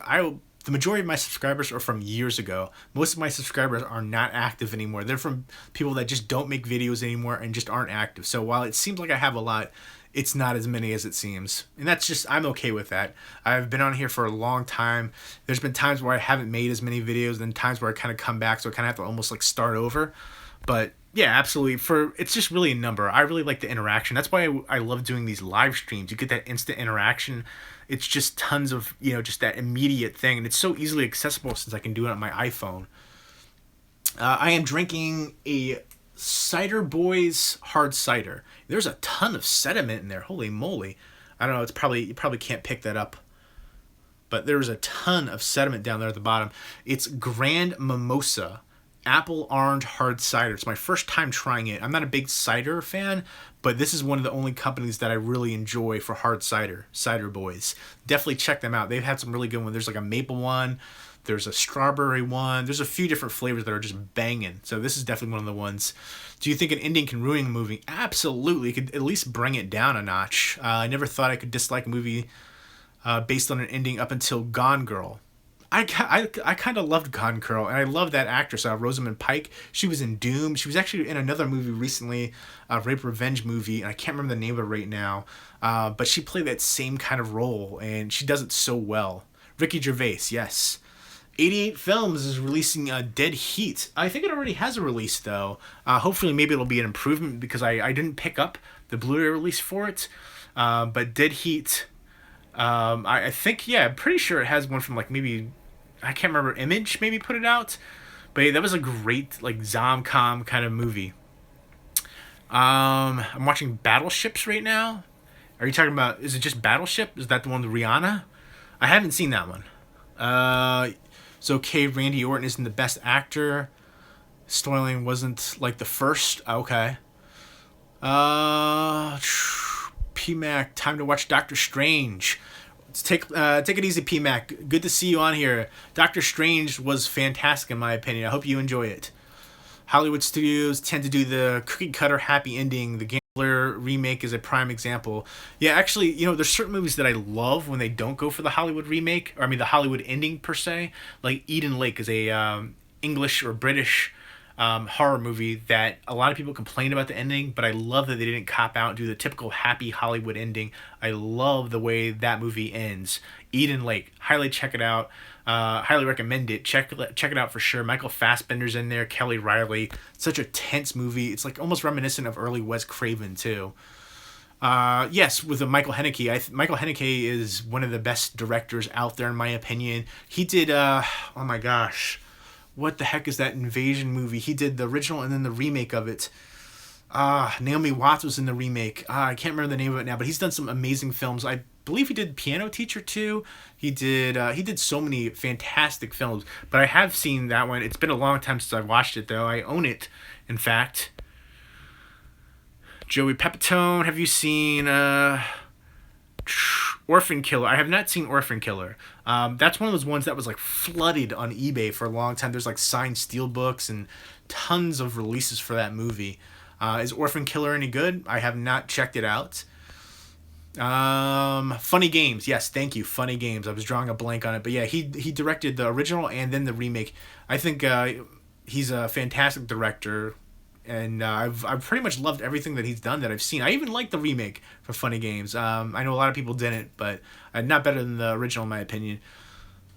the majority of my subscribers are from years ago. Most of my subscribers are not active anymore. They're from people that just don't make videos anymore and just aren't active. So while it seems like I have a lot, it's not as many as it seems. And that's just, I'm okay with that. I've been on here for a long time. There's been times where I haven't made as many videos, and times where I kind of come back, so I kind of have to almost like start over. But yeah, absolutely. It's just really a number. I really like the interaction. That's why I love doing these live streams. You get that instant interaction. It's just tons of, just that immediate thing. And it's so easily accessible since I can do it on my iPhone. I am drinking a Cider Boys hard cider. There's a ton of sediment in there. Holy moly. I don't know. You probably can't pick that up. But there's a ton of sediment down there at the bottom. It's Grand Mimosa apple orange hard cider. It's my first time trying it. I'm not a big cider fan, but this is one of the only companies that I really enjoy for hard cider. Cider Boys. Definitely check them out. They've had some really good ones. There's like a maple one. There's a strawberry one. There's a few different flavors that are just banging. So this is definitely one of the ones. Do you think an ending can ruin a movie? Absolutely. It could at least bring it down a notch. I never thought I could dislike a movie based on an ending up until Gone Girl. I kind of loved Gone Girl, and I love that actress, Rosamund Pike. She was in Doom. She was actually in another movie recently, a rape revenge movie, and I can't remember the name of it right now. But she played that same kind of role, and she does it so well. Ricky Gervais, yes. 88 Films is releasing Dead Heat. I think it already has a release, though. Hopefully, maybe it'll be an improvement, because I didn't pick up the Blu-ray release for it. But Dead Heat, I think, yeah, I'm pretty sure it has one from, like, maybe, I can't remember, Image maybe put it out. But yeah, that was a great, like, Zomcom kind of movie. I'm watching Battleships right now. Are you talking about, is it just Battleship? Is that the one with Rihanna? I haven't seen that one. It's okay, Randy Orton isn't the best actor. Storyline wasn't like the first. Okay. PMac, time to watch Doctor Strange. Let's take it easy, PMac. Good to see you on here. Doctor Strange was fantastic in my opinion. I hope you enjoy it. Hollywood studios tend to do the cookie cutter happy ending. The Gambler remake is a prime example. Yeah, actually, there's certain movies that I love when they don't go for the Hollywood remake, or I mean the Hollywood ending per se. Like Eden Lake is a English or British horror movie that a lot of people complain about the ending, but I love that they didn't cop out and do the typical happy Hollywood ending. I love the way that movie ends. Eden Lake, highly check it out. Highly recommend it. Check it out for sure. Michael Fassbender's in there. Kelly Riley. Such a tense movie. It's like almost reminiscent of early Wes Craven too. Yes, with Michael Haneke. Michael Haneke is one of the best directors out there in my opinion. He did. Oh my gosh, what the heck is that invasion movie? He did the original and then the remake of it. Naomi Watts was in the remake. I can't remember the name of it now, but he's done some amazing films. I believe he did Piano Teacher too. He did so many fantastic films, but I have seen that one. It's been a long time since I've watched it though. I own it, in fact. Joey Pepitone, have you seen Orphan Killer? I have not seen Orphan Killer. That's one of those ones that was like flooded on eBay for a long time. There's like signed steelbooks and tons of releases for that movie. Is Orphan Killer any good? I have not checked it out. Funny Games. Yes, thank you. Funny Games. I was drawing a blank on it, but yeah, he directed the original and then the remake. I think he's a fantastic director, and I've pretty much loved everything that he's done that I've seen. I even like the remake for Funny Games. I know a lot of people didn't, but not better than the original in my opinion.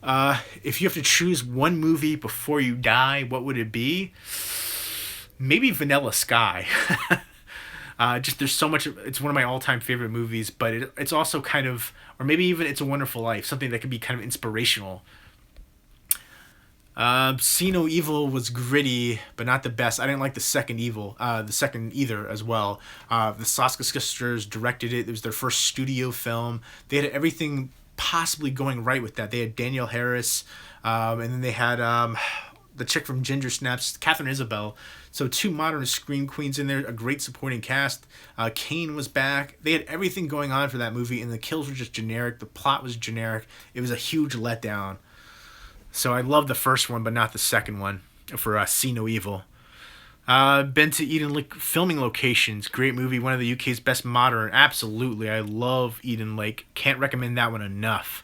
If you have to choose one movie before you die, what would it be? Maybe Vanilla Sky. Just there's so much. It's one of my all-time favorite movies, but it's also kind of, or maybe even It's a Wonderful Life, something that could be kind of inspirational. See No Evil was gritty, but not the best. I didn't like the second either as well. The Soska sisters directed it. It was their first studio film. They had everything possibly going right with that. They had Danielle Harris, and then they had the chick from Ginger Snaps, Catherine Isabel. So two modern scream queens in there, a great supporting cast. Kane was back. They had everything going on for that movie, and the kills were just generic. The plot was generic. It was a huge letdown. So I love the first one, but not the second one for See No Evil. Been to Eden Lake filming locations. Great movie. One of the UK's best modern. Absolutely. I love Eden Lake. Can't recommend that one enough.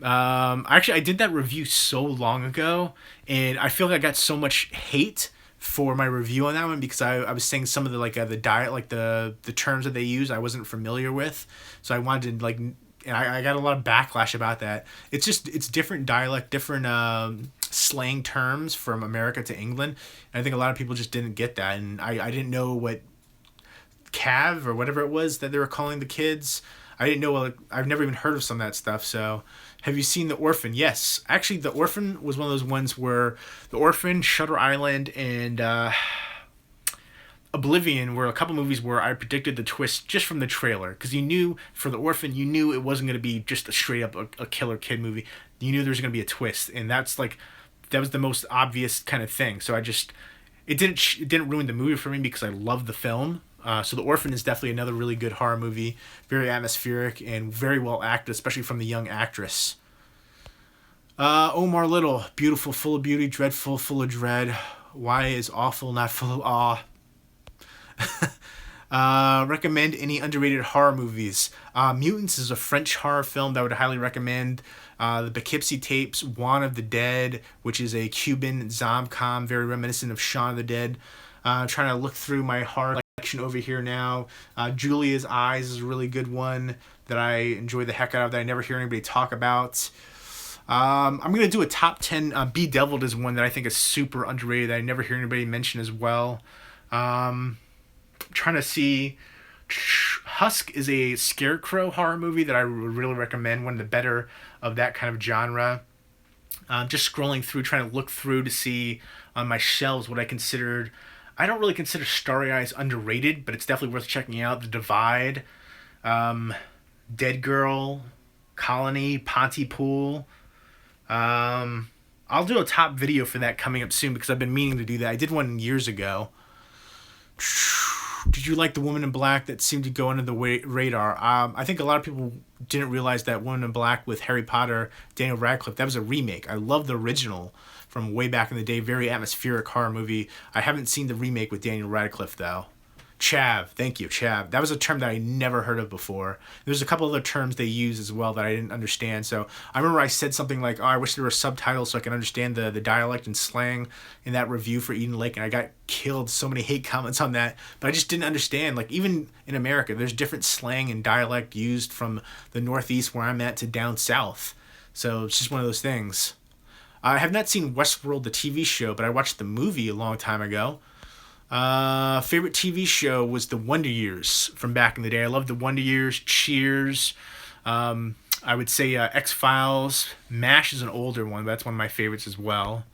Actually, I did that review so long ago, and I feel like I got so much hate for my review on that one because I was saying some of the the diet, like the terms that they use I wasn't familiar with, so I wanted to and I got a lot of backlash about that. It's different dialect, different slang terms from America to England, and I think a lot of people just didn't get that, and I didn't know what Cav or whatever it was that they were calling the kids. I didn't know. I've never even heard of some of that stuff. So, have you seen The Orphan? Yes, actually, The Orphan was one of those ones where The Orphan, Shutter Island, and Oblivion were a couple movies where I predicted the twist just from the trailer because you knew for The Orphan, you knew it wasn't going to be just a straight up a killer kid movie. You knew there was going to be a twist, and that was the most obvious kind of thing. So it didn't ruin the movie for me because I loved the film. So The Orphan is definitely another really good horror movie, very atmospheric and very well acted, especially from the young actress. Omar Little, beautiful, full of beauty, dreadful, full of dread. Why is awful not full of awe? Recommend any underrated horror movies. Mutants is a French horror film that I would highly recommend. The Poughkeepsie Tapes, Juan of the Dead, which is a Cuban zomcom, very reminiscent of Shaun of the Dead. Trying to look through my horror collection over here now. Julia's Eyes is a really good one that I enjoy the heck out of that I never hear anybody talk about. I'm going to do a top 10. Be Deviled is one that I think is super underrated that I never hear anybody mention as well. Trying to see. Husk is a scarecrow horror movie that I would really recommend, one of the better of that kind of genre. Just scrolling through, trying to look through to see on my shelves what I don't really consider Starry Eyes underrated, but it's definitely worth checking out. The Divide, Dead Girl, Colony, Pontypool. I'll do a top video for that coming up soon because I've been meaning to do that. I did one years ago. Did you like The Woman in Black that seemed to go under the radar? I think a lot of people didn't realize that Woman in Black with Harry Potter, Daniel Radcliffe, that was a remake. I love the original from way back in the day, very atmospheric horror movie. I haven't seen the remake with Daniel Radcliffe, though. Chav, thank you, Chav. That was a term that I never heard of before. There's a couple other terms they use as well that I didn't understand. So I remember I said something like, "Oh, I wish there were subtitles so I can understand the dialect and slang" in that review for Eden Lake, and I got killed so many hate comments on that. But I just didn't understand. Like even in America, there's different slang and dialect used from the Northeast where I'm at to down south. So it's just one of those things. I have not seen Westworld, the TV show, but I watched the movie a long time ago. Favorite TV show was The Wonder Years from back in the day. I loved The Wonder Years, Cheers. I would say X-Files. MASH is an older one, but that's one of my favorites as well.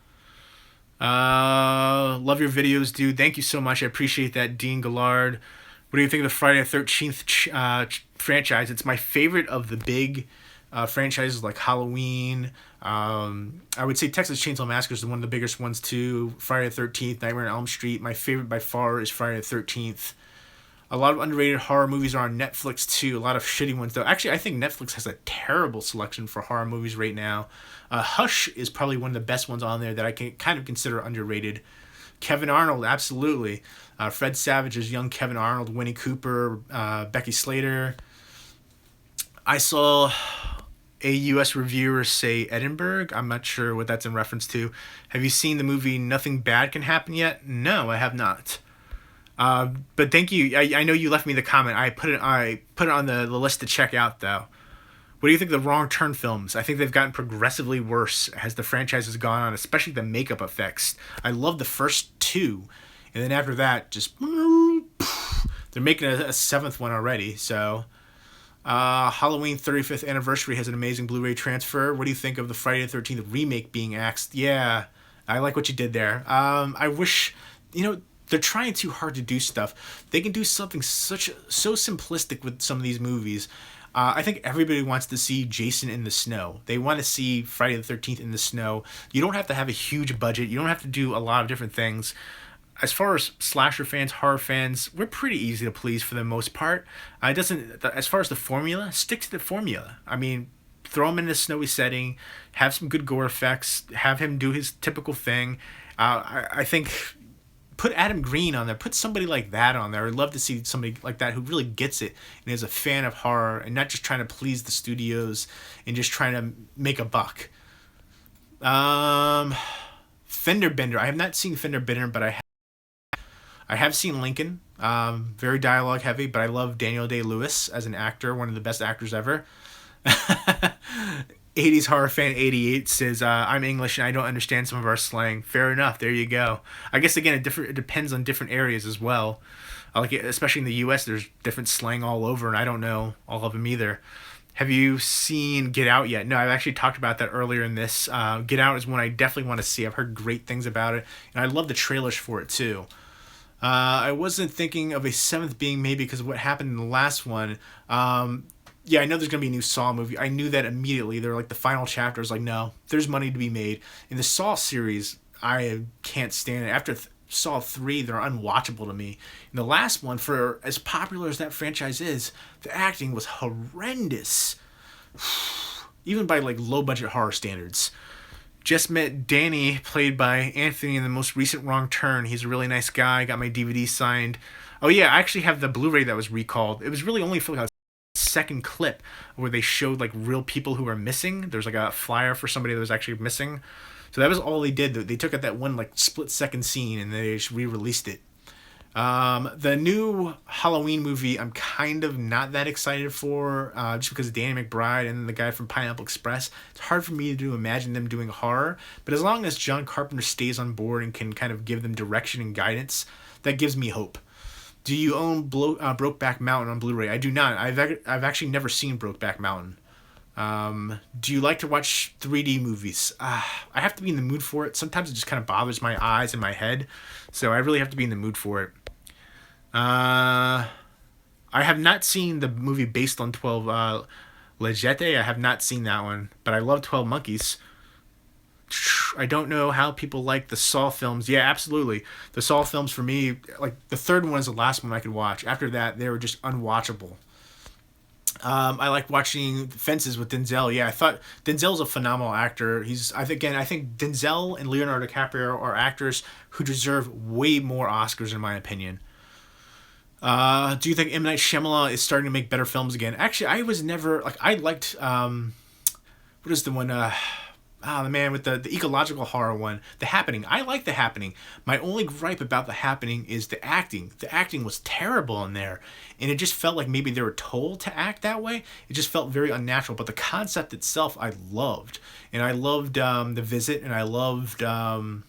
Love your videos, dude. Thank you so much. I appreciate that, Dean Gallard. What do you think of the Friday the 13th franchise? It's my favorite of the big franchises like Halloween. I would say Texas Chainsaw Massacre is one of the biggest ones too. Friday the 13th, Nightmare on Elm Street. My favorite by far is Friday the 13th. A lot of underrated horror movies are on Netflix too. A lot of shitty ones though. Actually, I think Netflix has a terrible selection for horror movies right now. Hush is probably one of the best ones on there that I can kind of consider underrated. Kevin Arnold, absolutely. Fred Savage's young Kevin Arnold, Winnie Cooper, Becky Slater. I saw a U.S. reviewer say Edinburgh. I'm not sure what that's in reference to. Have you seen the movie Nothing Bad Can Happen yet? No, I have not. But thank you. I know you left me the comment. I put it on the list to check out though. What do you think of the Wrong Turn films? I think they've gotten progressively worse as the franchise has gone on, especially the makeup effects. I love the first two, and then after that, just they're making a seventh one already. So. Halloween 35th Anniversary has an amazing Blu-ray transfer. What do you think of the Friday the 13th remake being axed? Yeah, I like what you did there. I wish, they're trying too hard to do stuff. They can do something so simplistic with some of these movies. I think everybody wants to see Jason in the snow. They want to see Friday the 13th in the snow. You don't have to have a huge budget. You don't have to do a lot of different things. As far as slasher fans, horror fans, we're pretty easy to please for the most part. As far as the formula, stick to the formula. I mean, throw him in a snowy setting, have some good gore effects, have him do his typical thing. I think put Adam Green on there. Put somebody like that on there. I'd love to see somebody like that who really gets it and is a fan of horror and not just trying to please the studios and just trying to make a buck. Fender Bender. I have not seen Fender Bender, but I have seen Lincoln. Very dialogue heavy, but I love Daniel Day-Lewis as an actor, one of the best actors ever. 80s horror fan 88 says, I'm English and I don't understand some of our slang. Fair enough. There you go. I guess again, it depends on different areas as well. Like especially in the U.S., there's different slang all over, and I don't know all of them either. Have you seen Get Out yet? No, I've actually talked about that earlier in this. Get Out is one I definitely want to see. I've heard great things about it, and I love the trailers for it too. I wasn't thinking of a seventh being maybe because of what happened in the last one. Yeah, I know there's going to be a new Saw movie. I knew that immediately. They're like the final chapter is like, no, there's money to be made. In the Saw series, I can't stand it. After Saw 3, they're unwatchable to me. In the last one, for as popular as that franchise is, the acting was horrendous. Even by like low budget horror standards. Just met Danny, played by Anthony in the most recent Wrong Turn. He's a really nice guy. Got my DVD signed. Oh yeah, I actually have the Blu-ray that was recalled. It was really only for like a second clip where they showed like real people who were missing. There's like a flyer for somebody that was actually missing. So that was all they did. They took out that one like split second scene and they just re-released it. The new Halloween movie I'm kind of not that excited for, just because of Danny McBride and the guy from Pineapple Express. It's hard for me to imagine them doing horror, but as long as John Carpenter stays on board and can kind of give them direction and guidance, that gives me hope. Do you own Brokeback Mountain on Blu-ray? I do not. I've actually never seen Brokeback Mountain. Do you like to watch 3D movies? I have to be in the mood for it. Sometimes it just kind of bothers my eyes and my head, so I really have to be in the mood for it. I have not seen the movie based on 12 Legette. I have not seen that one, but I love 12 Monkeys. I don't know how people like the Saw films. Yeah, absolutely. The Saw films for me, like the third one is the last one I could watch. After that, they were just unwatchable. I like watching Fences with Denzel. Yeah, I thought Denzel's a phenomenal actor. I think Denzel and Leonardo DiCaprio are actors who deserve way more Oscars in my opinion. Do you think M. Night Shyamalan is starting to make better films again? Actually, I was never like I liked what is the one the man with the ecological horror one, The Happening. I like The Happening. My only gripe about The Happening is the acting. The acting was terrible in there, and it just felt like maybe they were told to act that way. It just felt very unnatural. But the concept itself, I loved, and I loved The Visit, and I loved The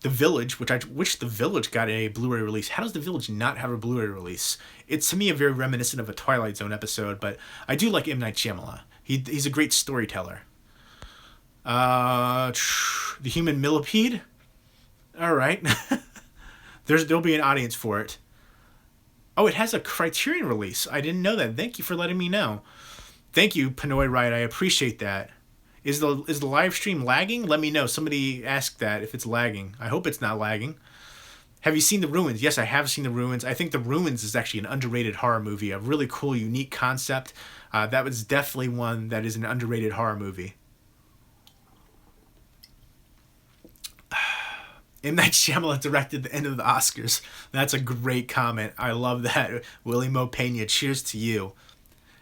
Village, which The Village got a Blu-ray release. How does The Village not have a Blu-ray release? It's to me a very reminiscent of a Twilight Zone episode, but I do like M. Night Shyamalan. He's a great storyteller. The Human Millipede. All right. There'll be an audience for it. Oh, it has a Criterion release. I didn't know that. Thank you for letting me know. Thank you, Pinoy Wright. I appreciate that. Is the live stream lagging? Let me know. Somebody asked that if it's lagging. I hope it's not lagging. Have you seen The Ruins? Yes, I have seen The Ruins. I think The Ruins is actually an underrated horror movie. A really cool, unique concept. That was definitely one that is an underrated horror movie. M. Night Shyamalan directed the end of the Oscars. That's a great comment. I love that. Willie Mo Pena, cheers to you.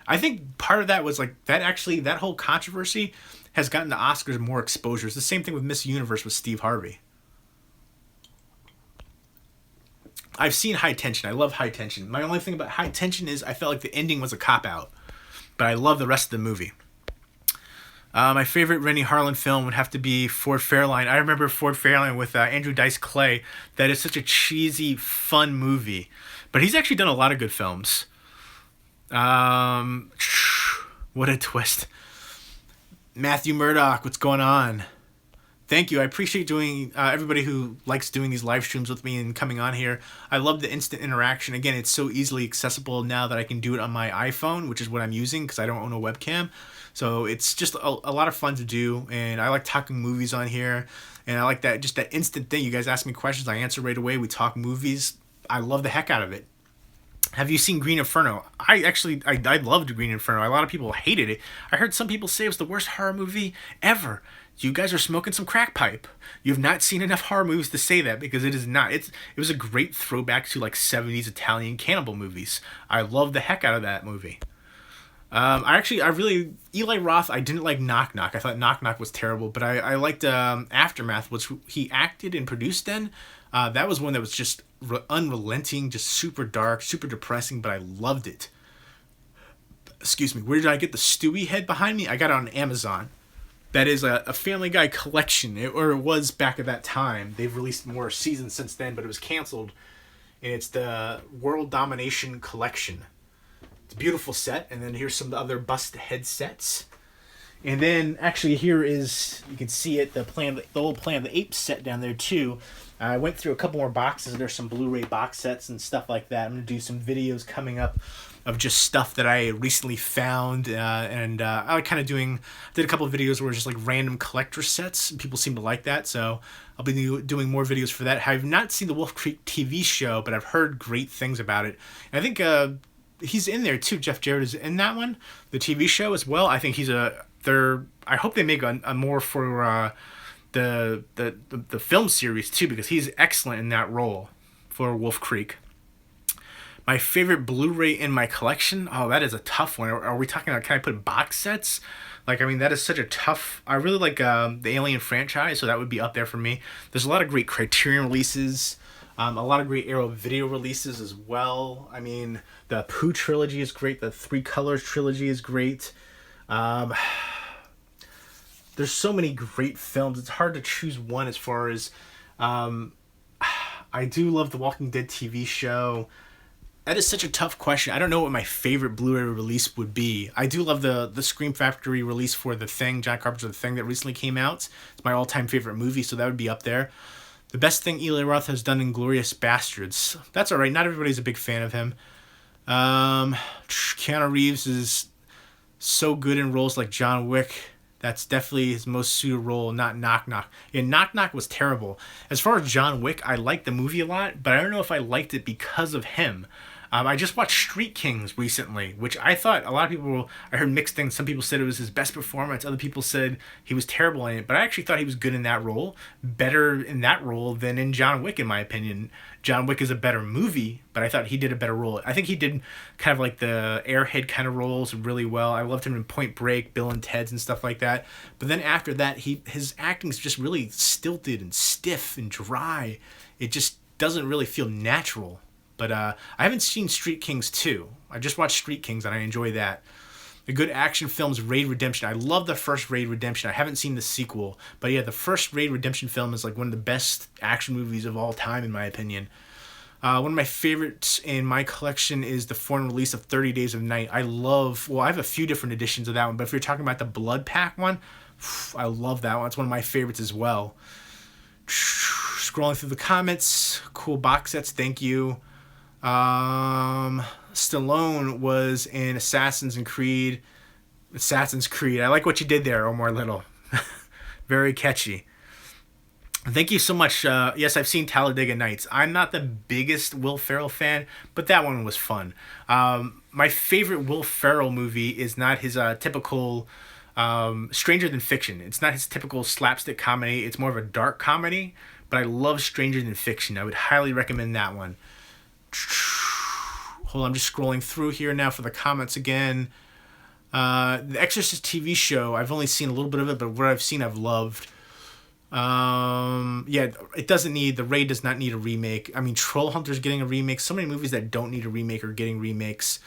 I think part of that was like that whole controversy has gotten the Oscars more exposure. It's the same thing with Miss Universe with Steve Harvey. I've seen High Tension. I love High Tension. My only thing about High Tension is I felt like the ending was a cop-out. But I love the rest of the movie. My favorite Rennie Harlan film would have to be Ford Fairlane. I remember Ford Fairlane with Andrew Dice Clay. That is such a cheesy, fun movie. But he's actually done a lot of good films. What a twist. Matthew Murdoch, what's going on? Thank you. I appreciate doing everybody who likes doing these live streams with me and coming on here. I love the instant interaction. Again, it's so easily accessible now that I can do it on my iPhone, which is what I'm using because I don't own a webcam. So it's just a lot of fun to do, and I like talking movies on here, and I like that instant thing. You guys ask me questions, I answer right away. We talk movies. I love the heck out of it. Have you seen Green Inferno? I loved Green Inferno. A lot of people hated it. I heard some people say it was the worst horror movie ever. you guys are smoking some crack pipe. You have not seen enough horror movies to say that, because it is not. It was a great throwback to like 70s Italian cannibal movies. I love the heck out of that movie. I really, Eli Roth, I didn't like Knock Knock. I thought Knock Knock was terrible, but I liked Aftermath, which he acted and produced in. That was one that was just unrelenting, just super dark, super depressing, but I loved it. Excuse me, where did I get the Stewie head behind me? I got it on Amazon. That is a Family Guy collection, or it was back at that time. They've released more seasons since then, but it was canceled. And it's the World Domination Collection. It's a beautiful set, and then here's some of the other bust head sets. And then, actually, here is, you can see it, the old Planet of the Apes set down there, too. I went through a couple more boxes. There's some Blu-ray box sets and stuff like that. I'm going to do some videos coming up of just stuff that I recently found, and I like kind of did a couple of videos where it's just like random collector sets. People seem to like that, so I'll be doing more videos for that. I've not seen the Wolf Creek TV show, but I've heard great things about it. And I think he's in there too. Jeff Jarrett is in that one, the TV show as well. I think I hope they make a more for the film series too, because he's excellent in that role for Wolf Creek. My favorite Blu-ray in my collection? Oh, that is a tough one. Are we talking about, can I put box sets? Like, I mean, that is such a tough... I really like the Alien franchise, so that would be up there for me. There's a lot of great Criterion releases. A lot of great Arrow video releases as well. I mean, the Pooh trilogy is great. The Three Colors trilogy is great. There's so many great films. It's hard to choose one as far as... I do love the Walking Dead TV show. That is such a tough question. I don't know what my favorite Blu-ray release would be. I do love the Scream Factory release for The Thing, John Carpenter's The Thing, that recently came out. It's my all-time favorite movie, so that would be up there. The best thing Eli Roth has done in Inglourious Bastards. That's all right. Not everybody's a big fan of him. Keanu Reeves is so good in roles like John Wick. That's definitely his most suited role, not Knock Knock. Yeah, Knock Knock was terrible. As far as John Wick, I liked the movie a lot, but I don't know if I liked it because of him. I just watched Street Kings recently, which I thought a lot of people... I heard mixed things. Some people said it was his best performance. Other people said he was terrible in it. But I actually thought he was good in that role. Better in that role than in John Wick, in my opinion. John Wick is a better movie, but I thought he did a better role. I think he did kind of like the airhead kind of roles really well. I loved him in Point Break, Bill and Ted's and stuff like that. But then after that, his acting's just really stilted and stiff and dry. It just doesn't really feel natural. But I haven't seen Street Kings 2. I just watched Street Kings, and I enjoy that. The good action films, Raid Redemption. I love the first Raid Redemption. I haven't seen the sequel. But yeah, the first Raid Redemption film is like one of the best action movies of all time, in my opinion. One of my favorites in my collection is the foreign release of 30 Days of Night. I have a few different editions of that one, but if you're talking about the Blood Pack one, I love that one. It's one of my favorites as well. Scrolling through the comments, cool box sets, thank you. Stallone was in Assassin's Creed. I like what you did there, Omar Little. Very catchy. Thank you so much. Yes, I've seen Talladega Nights. I'm not the biggest Will Ferrell fan, but that one was fun. My favorite Will Ferrell movie is not his typical Stranger Than Fiction. It's not his typical slapstick comedy. It's more of a dark comedy, but I love Stranger Than Fiction. I would highly recommend that one. Hold on, I'm just scrolling through here now for the comments again. The Exorcist TV show, I've only seen a little bit of it, but what I've seen I've loved. Yeah, the Raid does not need a remake. I mean, Troll Hunter's getting a remake. So many movies that don't need a remake are getting remakes.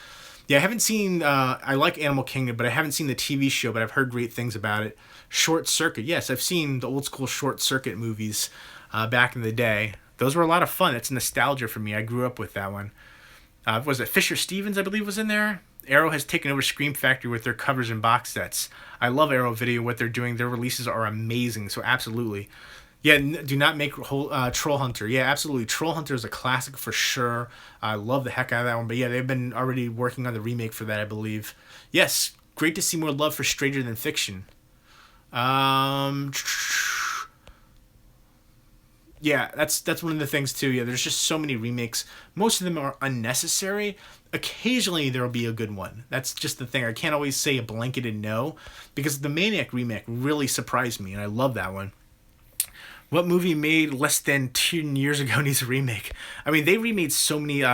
Yeah, I haven't seen, I like Animal Kingdom, but I haven't seen the TV show, but I've heard great things about it. Short Circuit, yes, I've seen the old school Short Circuit movies back in the day. Those were a lot of fun. It's nostalgia for me. I grew up with that one. Was it Fisher Stevens, I believe, was in there? Arrow has taken over Scream Factory with their covers and box sets. I love Arrow Video, what they're doing. Their releases are amazing, so absolutely. Yeah, do not make Troll Hunter. Yeah, absolutely. Troll Hunter is a classic for sure. I love the heck out of that one. But yeah, they've been already working on the remake for that, I believe. Yes, great to see more love for Stranger Than Fiction. Yeah, that's one of the things too. Yeah, there's just so many remakes. Most of them are unnecessary. Occasionally there'll be a good one. That's just the thing. I can't always say a blanketed no, because the Maniac remake really surprised me, and I love that one. What movie made less than 10 years ago needs a remake? I mean, they remade so many.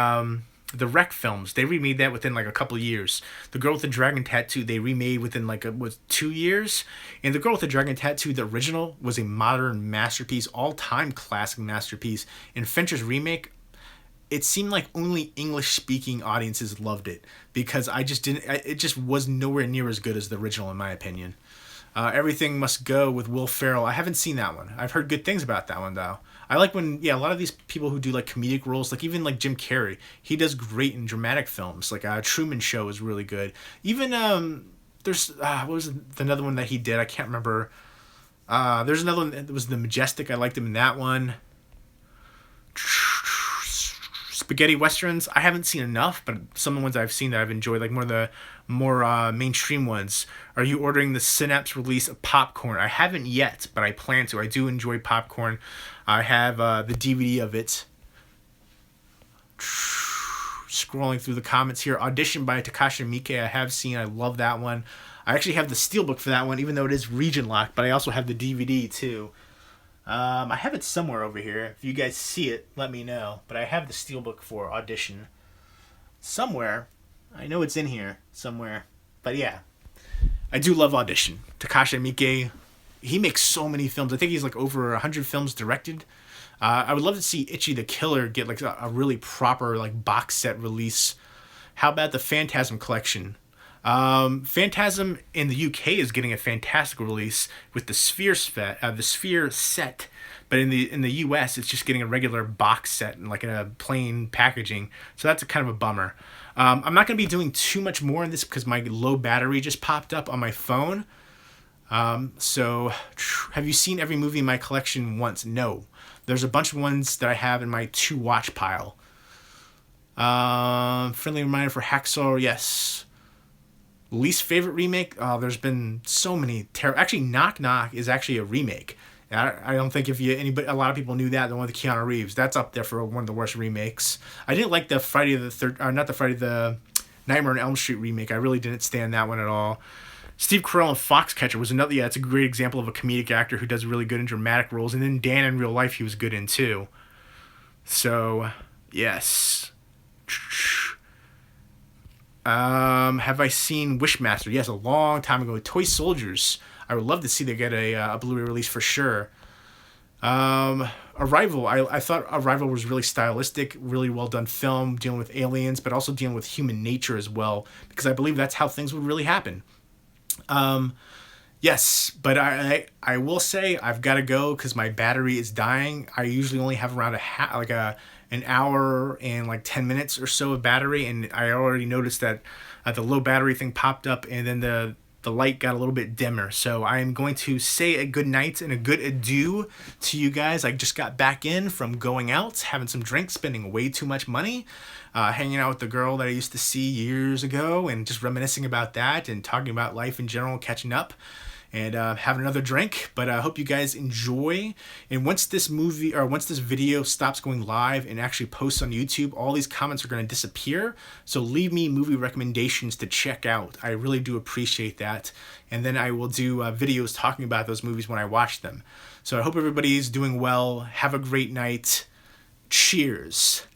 The Wreck films, they remade that within like a couple of years. The Girl with the Dragon Tattoo, they remade within like was 2 years. And The Girl with the Dragon Tattoo, the original, was a modern masterpiece, all-time classic masterpiece. And Fincher's remake, it seemed like only English-speaking audiences loved it, because I just didn't. It just was nowhere near as good as the original, in my opinion. Everything Must Go with Will Ferrell. I haven't seen that one. I've heard good things about that one though. I like when, yeah, a lot of these people who do like comedic roles, like even like Jim Carrey, he does great in dramatic films. Like Truman Show is really good. Even there's what was another one that he did? I can't remember. There's another one that was The Majestic. I liked him in that one. Spaghetti westerns, I haven't seen enough, but some of the ones I've seen that I've enjoyed, like more mainstream ones. Are you ordering the Synapse release of Popcorn? I haven't yet, but I plan to. I do enjoy Popcorn. I have the DVD of it. Scrolling through the comments here. Audition by Takashi Miike, I have seen. I love that one. I actually have the steelbook for that one, even though it is region locked, but I also have the DVD too. I have it somewhere over here. If you guys see it, let me know. But I have the steelbook for Audition somewhere. I know it's in here somewhere. But yeah, I do love Audition. Takashi Miike, he makes so many films. I think he's like over 100 films directed. I would love to see Itchy the Killer get like a really proper like box set release. How about the Phantasm collection? Phantasm in the UK is getting a fantastic release with the Sphere set, but in the US it's just getting a regular box set and like in a plain packaging. So that's a kind of a bummer. I'm not going to be doing too much more in this because my low battery just popped up on my phone. So have you seen every movie in my collection once? No. There's a bunch of ones that I have in my to watch pile. Friendly reminder for Hacksaw, yes. Least favorite remake? There's been so many actually, Knock Knock is actually a remake. I don't think a lot of people knew that. The one with Keanu Reeves, that's up there for one of the worst remakes. I didn't like the the Nightmare on Elm Street remake. I really didn't stand that one at all. Steve Carell in Foxcatcher was another. Yeah, it's a great example of a comedic actor who does really good in dramatic roles. And then Dan in Real Life, he was good in too. So yes. Have I seen Wishmaster? Yes, a long time ago. Toy Soldiers. I would love to see they get a Blu-ray release for sure. Arrival. I thought Arrival was really stylistic, really well done film, dealing with aliens, but also dealing with human nature as well, because I believe that's how things would really happen. Yes, but I will say I've got to go because my battery is dying. I usually only have around an hour and like 10 minutes or so of battery, and I already noticed that the low battery thing popped up, and then the light got a little bit dimmer. So I am going to say a good night and a good adieu to you guys. I just got back in from going out, having some drinks, spending way too much money, hanging out with the girl that I used to see years ago, and just reminiscing about that and talking about life in general, catching up. And have another drink, but I hope you guys enjoy. And once this video stops going live and actually posts on YouTube, all these comments are going to disappear. So leave me movie recommendations to check out. I really do appreciate that. And then I will do videos talking about those movies when I watch them. So I hope everybody's doing well. Have a great night. Cheers.